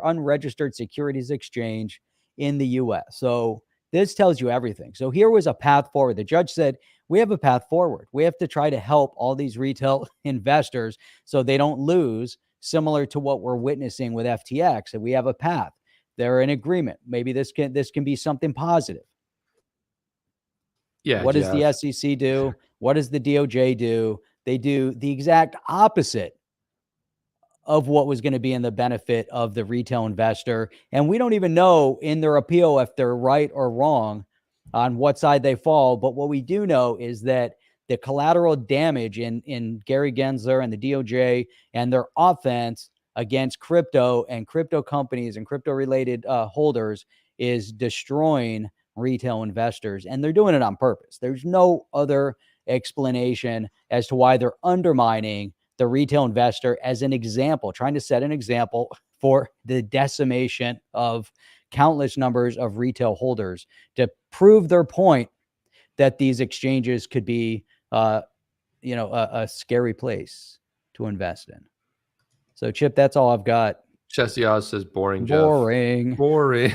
unregistered securities exchange in the U.S. So this tells you everything. So here was a path forward. The judge said, we have a path forward. We have to try to help all these retail investors so they don't lose, similar to what we're witnessing with FTX. And we have a path. They're in agreement. Maybe this can be something positive.
Yeah.
What does the SEC do? What does the DOJ do? They do the exact opposite of what was going to be in the benefit of the retail investor. And we don't even know in their appeal if they're right or wrong on what side they fall. But what we do know is that the collateral damage in Gary Gensler and the DOJ and their offense against crypto and crypto companies and crypto related holders is destroying retail investors, and they're doing it on purpose. There's no other explanation as to why they're undermining the retail investor as an example, trying to set an example for the decimation of countless numbers of retail holders to prove their point that these exchanges could be, a scary place to invest in. So, Chip, that's all I've got.
Chesty Oz says boring, Jeff.
Boring.
Becky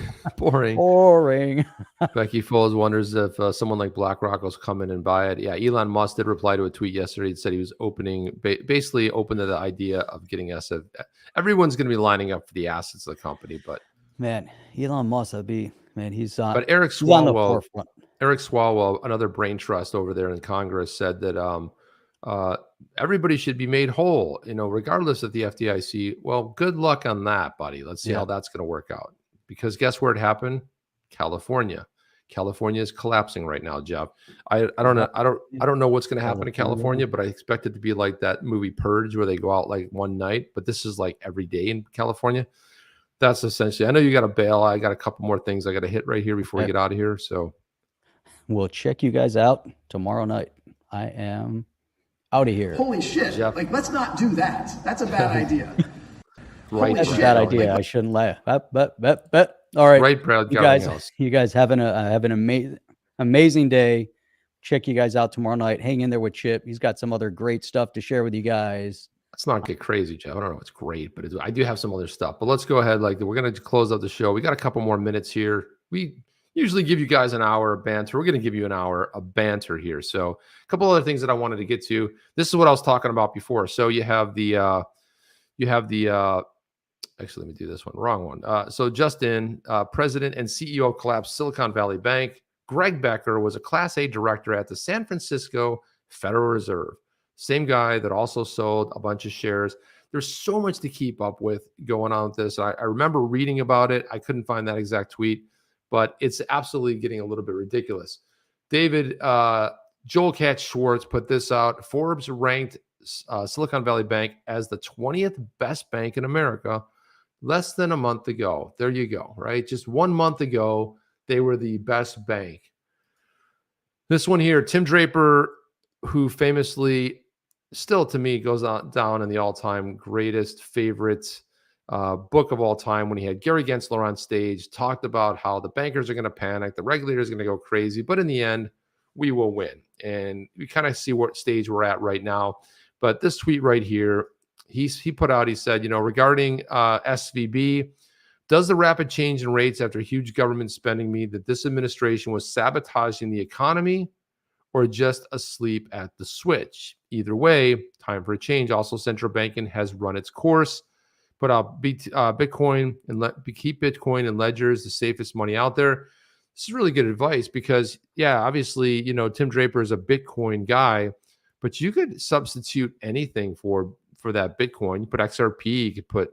Foles wonders if someone like BlackRock will come in and buy it. Yeah, Elon Musk did reply to a tweet yesterday that said he was basically open to the idea of getting SF. Everyone's going to be lining up for the assets of the company, but
man, Elon Musk, he's on.
But Eric Swalwell, another brain trust over there in Congress, said that everybody should be made whole, regardless of the FDIC. Well, good luck on that, buddy. Let's see how that's going to work out. Because guess where it happened? California. California is collapsing right now, Jeff. I don't know. I don't know what's going to happen in California, but I expect it to be like that movie Purge, where they go out like one night. But this is like every day in California. That's essentially. I know you got to bail. I got a couple more things I got to hit right here before we get out of here. So
we'll check you guys out tomorrow night. I am out of here.
Holy shit.
Jeff.
Let's not do that. That's a bad idea.
That's a bad idea. I shouldn't laugh. But all right.
Right, Brad.
You guys having an amazing day. check you guys out tomorrow night. Hang in there with Chip. He's got some other great stuff to share with you guys.
Let's not get crazy, Jeff. I don't know. It's great, but I do have some other stuff. But let's go ahead. Like, we're going to close out the show. We got a couple more minutes here. We usually give you guys an hour of banter. We're going to give you an hour of banter here. So a couple other things that I wanted to get to. This is what I was talking about before. So you have the actually, let me do this one. Wrong one. So Justin, president and CEO of collapsed Silicon Valley Bank. Greg Becker was a Class A director at the San Francisco Federal Reserve. Same guy that also sold a bunch of shares. There's so much to keep up with going on with this. I remember reading about it. I couldn't find that exact tweet, but it's absolutely getting a little bit ridiculous. David, Joel Katz Schwartz put this out. Forbes ranked Silicon Valley Bank as the 20th best bank in America less than a month ago. There you go, right? Just 1 month ago, they were the best bank. This one here, Tim Draper, who famously, still to me, goes down in the all-time greatest favorite book of all time, when he had Gary Gensler on stage, talked about how the bankers are going to panic, the regulators are going to go crazy, but in the end, we will win. And we kind of see what stage we're at right now. But this tweet right here, he put out, he said, regarding SVB, does the rapid change in rates after huge government spending mean that this administration was sabotaging the economy or just asleep at the switch? Either way, time for a change. Also, central banking has run its course. Put out Bitcoin and keep Bitcoin and ledgers the safest money out there. This is really good advice because, yeah, obviously, Tim Draper is a Bitcoin guy, but you could substitute anything for that Bitcoin. You put XRP, you could put,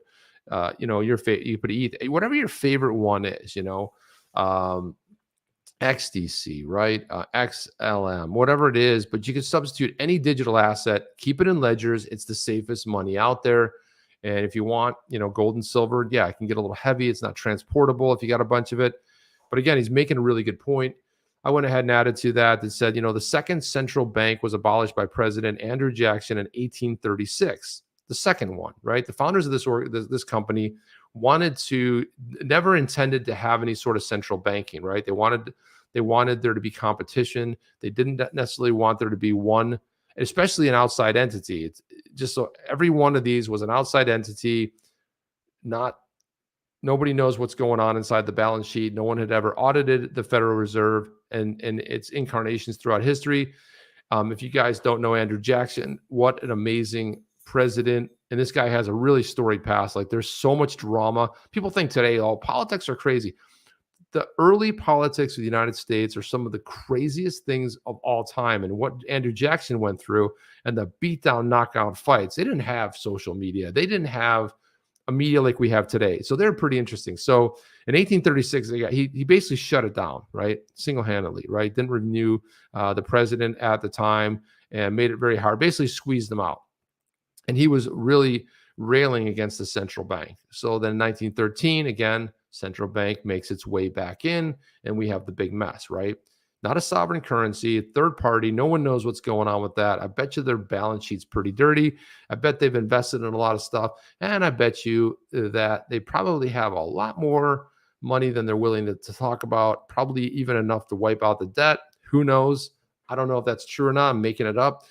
you put ETH, whatever your favorite one is, XDC, right? XLM, whatever it is, but you can substitute any digital asset, keep it in ledgers. It's the safest money out there. And if you want, gold and silver, yeah, it can get a little heavy. It's not transportable if you got a bunch of it. But again, he's making a really good point. I went ahead and added to that said, the second central bank was abolished by President Andrew Jackson in 1836. The second one, right? The founders of this company never intended to have any sort of central banking, right? They wanted there to be competition. They didn't necessarily want there to be one, especially an outside entity. It's just so every one of these was an outside entity. Nobody knows what's going on inside the balance sheet. No one had ever audited the Federal Reserve and its incarnations throughout history. If you guys don't know Andrew Jackson, what an amazing president. And this guy has a really storied past. Like, there's so much drama. People think today, politics are crazy. The early politics of the United States are some of the craziest things of all time. And what Andrew Jackson went through and the beatdown, knockout fights, they didn't have social media. They didn't have a media like we have today. So they're pretty interesting. So in 1836, he basically shut it down, right? Single-handedly, right? Didn't renew the president at the time and made it very hard, basically squeezed them out. And he was really railing against the central bank. So then in 1913, again, central bank makes its way back in, and we have the big mess, right? Not a sovereign currency, third party. No one knows what's going on with that. I bet you their balance sheet's pretty dirty. I bet they've invested in a lot of stuff. And I bet you that they probably have a lot more money than they're willing to talk about, probably even enough to wipe out the debt. Who knows? I don't know if that's true or not. I'm making it up.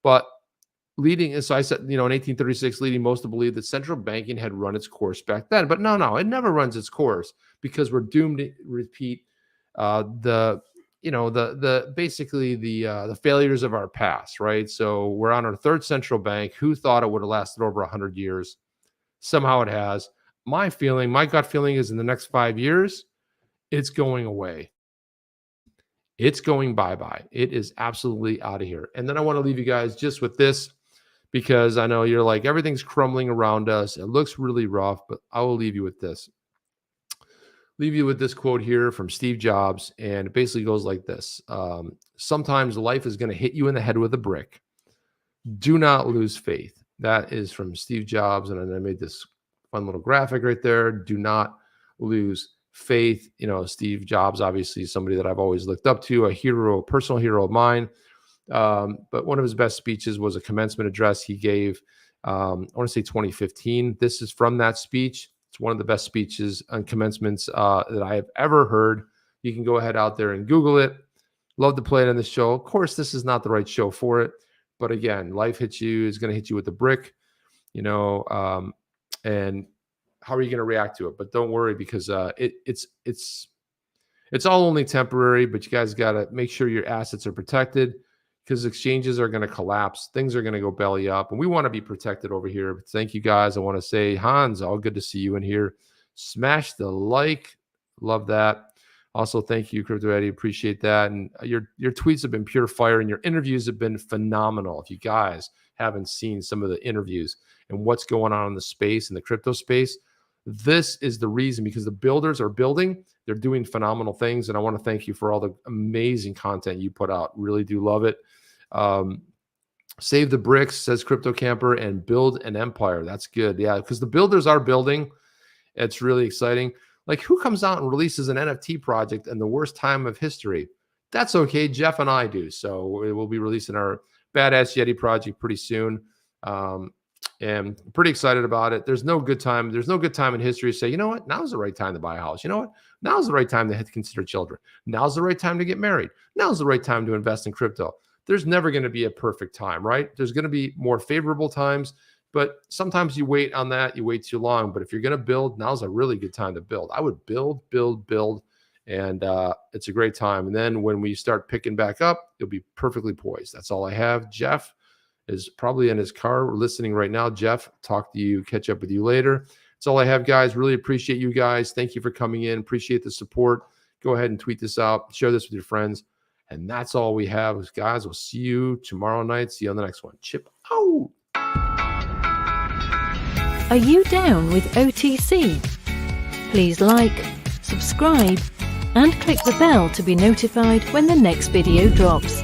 But so I said, in 1836, leading most to believe that central banking had run its course back then. But no, it never runs its course because we're doomed to repeat basically the failures of our past, right? So we're on our third central bank. Who thought it would have lasted over 100 years? Somehow it has. My gut feeling is in the next 5 years, it's going away. It's going bye-bye. It is absolutely out of here. And then I want to leave you guys just with this, because I know you're like, everything's crumbling around us. It looks really rough, but I will leave you with this. Leave you with this quote here from Steve Jobs, and it basically goes like this. Sometimes life is going to hit you in the head with a brick. Do not lose faith. That is from Steve Jobs, and I made this fun little graphic right there. Do not lose faith. Steve Jobs, obviously somebody that I've always looked up to, a hero, a personal hero of mine. But one of his best speeches was a commencement address he gave, I want to say 2015. This is from that speech. It's one of the best speeches on commencements that I have ever heard. You can go ahead out there and Google it. Love to play it on the show. Of course, this is not the right show for it. But again, life hits you, is going to hit you with a brick, and how are you going to react to it? But don't worry, because it's all only temporary, but you guys got to make sure your assets are protected, because exchanges are going to collapse. Things are going to go belly up, and we want to be protected over here. But thank you guys. I want to say, Hans, all good to see you in here. Smash the like. Love that. Also, thank you, Crypto Eddie. Appreciate that. And your tweets have been pure fire, and your interviews have been phenomenal. If you guys haven't seen some of the interviews and what's going on in the space, in the crypto space, this is the reason, because the builders are building. They're doing phenomenal things, and I want to thank you for all the amazing content you put out. Really do love it. Save the bricks, says Crypto Camper, and build an empire. That's good. Yeah, because the builders are building. It's really exciting. Like, who comes out and releases an NFT project in the worst time of history? That's okay. Jeff and I do. So we'll be releasing our Badass Yeti project pretty soon. And pretty excited about it. There's no good time. There's no good time in history to say, you know what? Now's the right time to buy a house. You know what? Now's the right time to consider children. Now's the right time to get married. Now's the right time to invest in crypto. There's never going to be a perfect time, right? There's going to be more favorable times. But sometimes you wait on that. You wait too long. But if you're going to build, now's a really good time to build. I would build. And it's a great time. And then when we start picking back up, you'll be perfectly poised. That's all I have. Jeff is probably in his car listening right now. Jeff, talk to you. Catch up with you later. That's all I have, guys. Really appreciate you guys. Thank you for coming in. Appreciate the support. Go ahead and tweet this out. Share this with your friends. And that's all we have, guys. We'll see you tomorrow night. See you on the next one. Chip out.
Are you down with OTC? Please like, subscribe, and click the bell to be notified when the next video drops.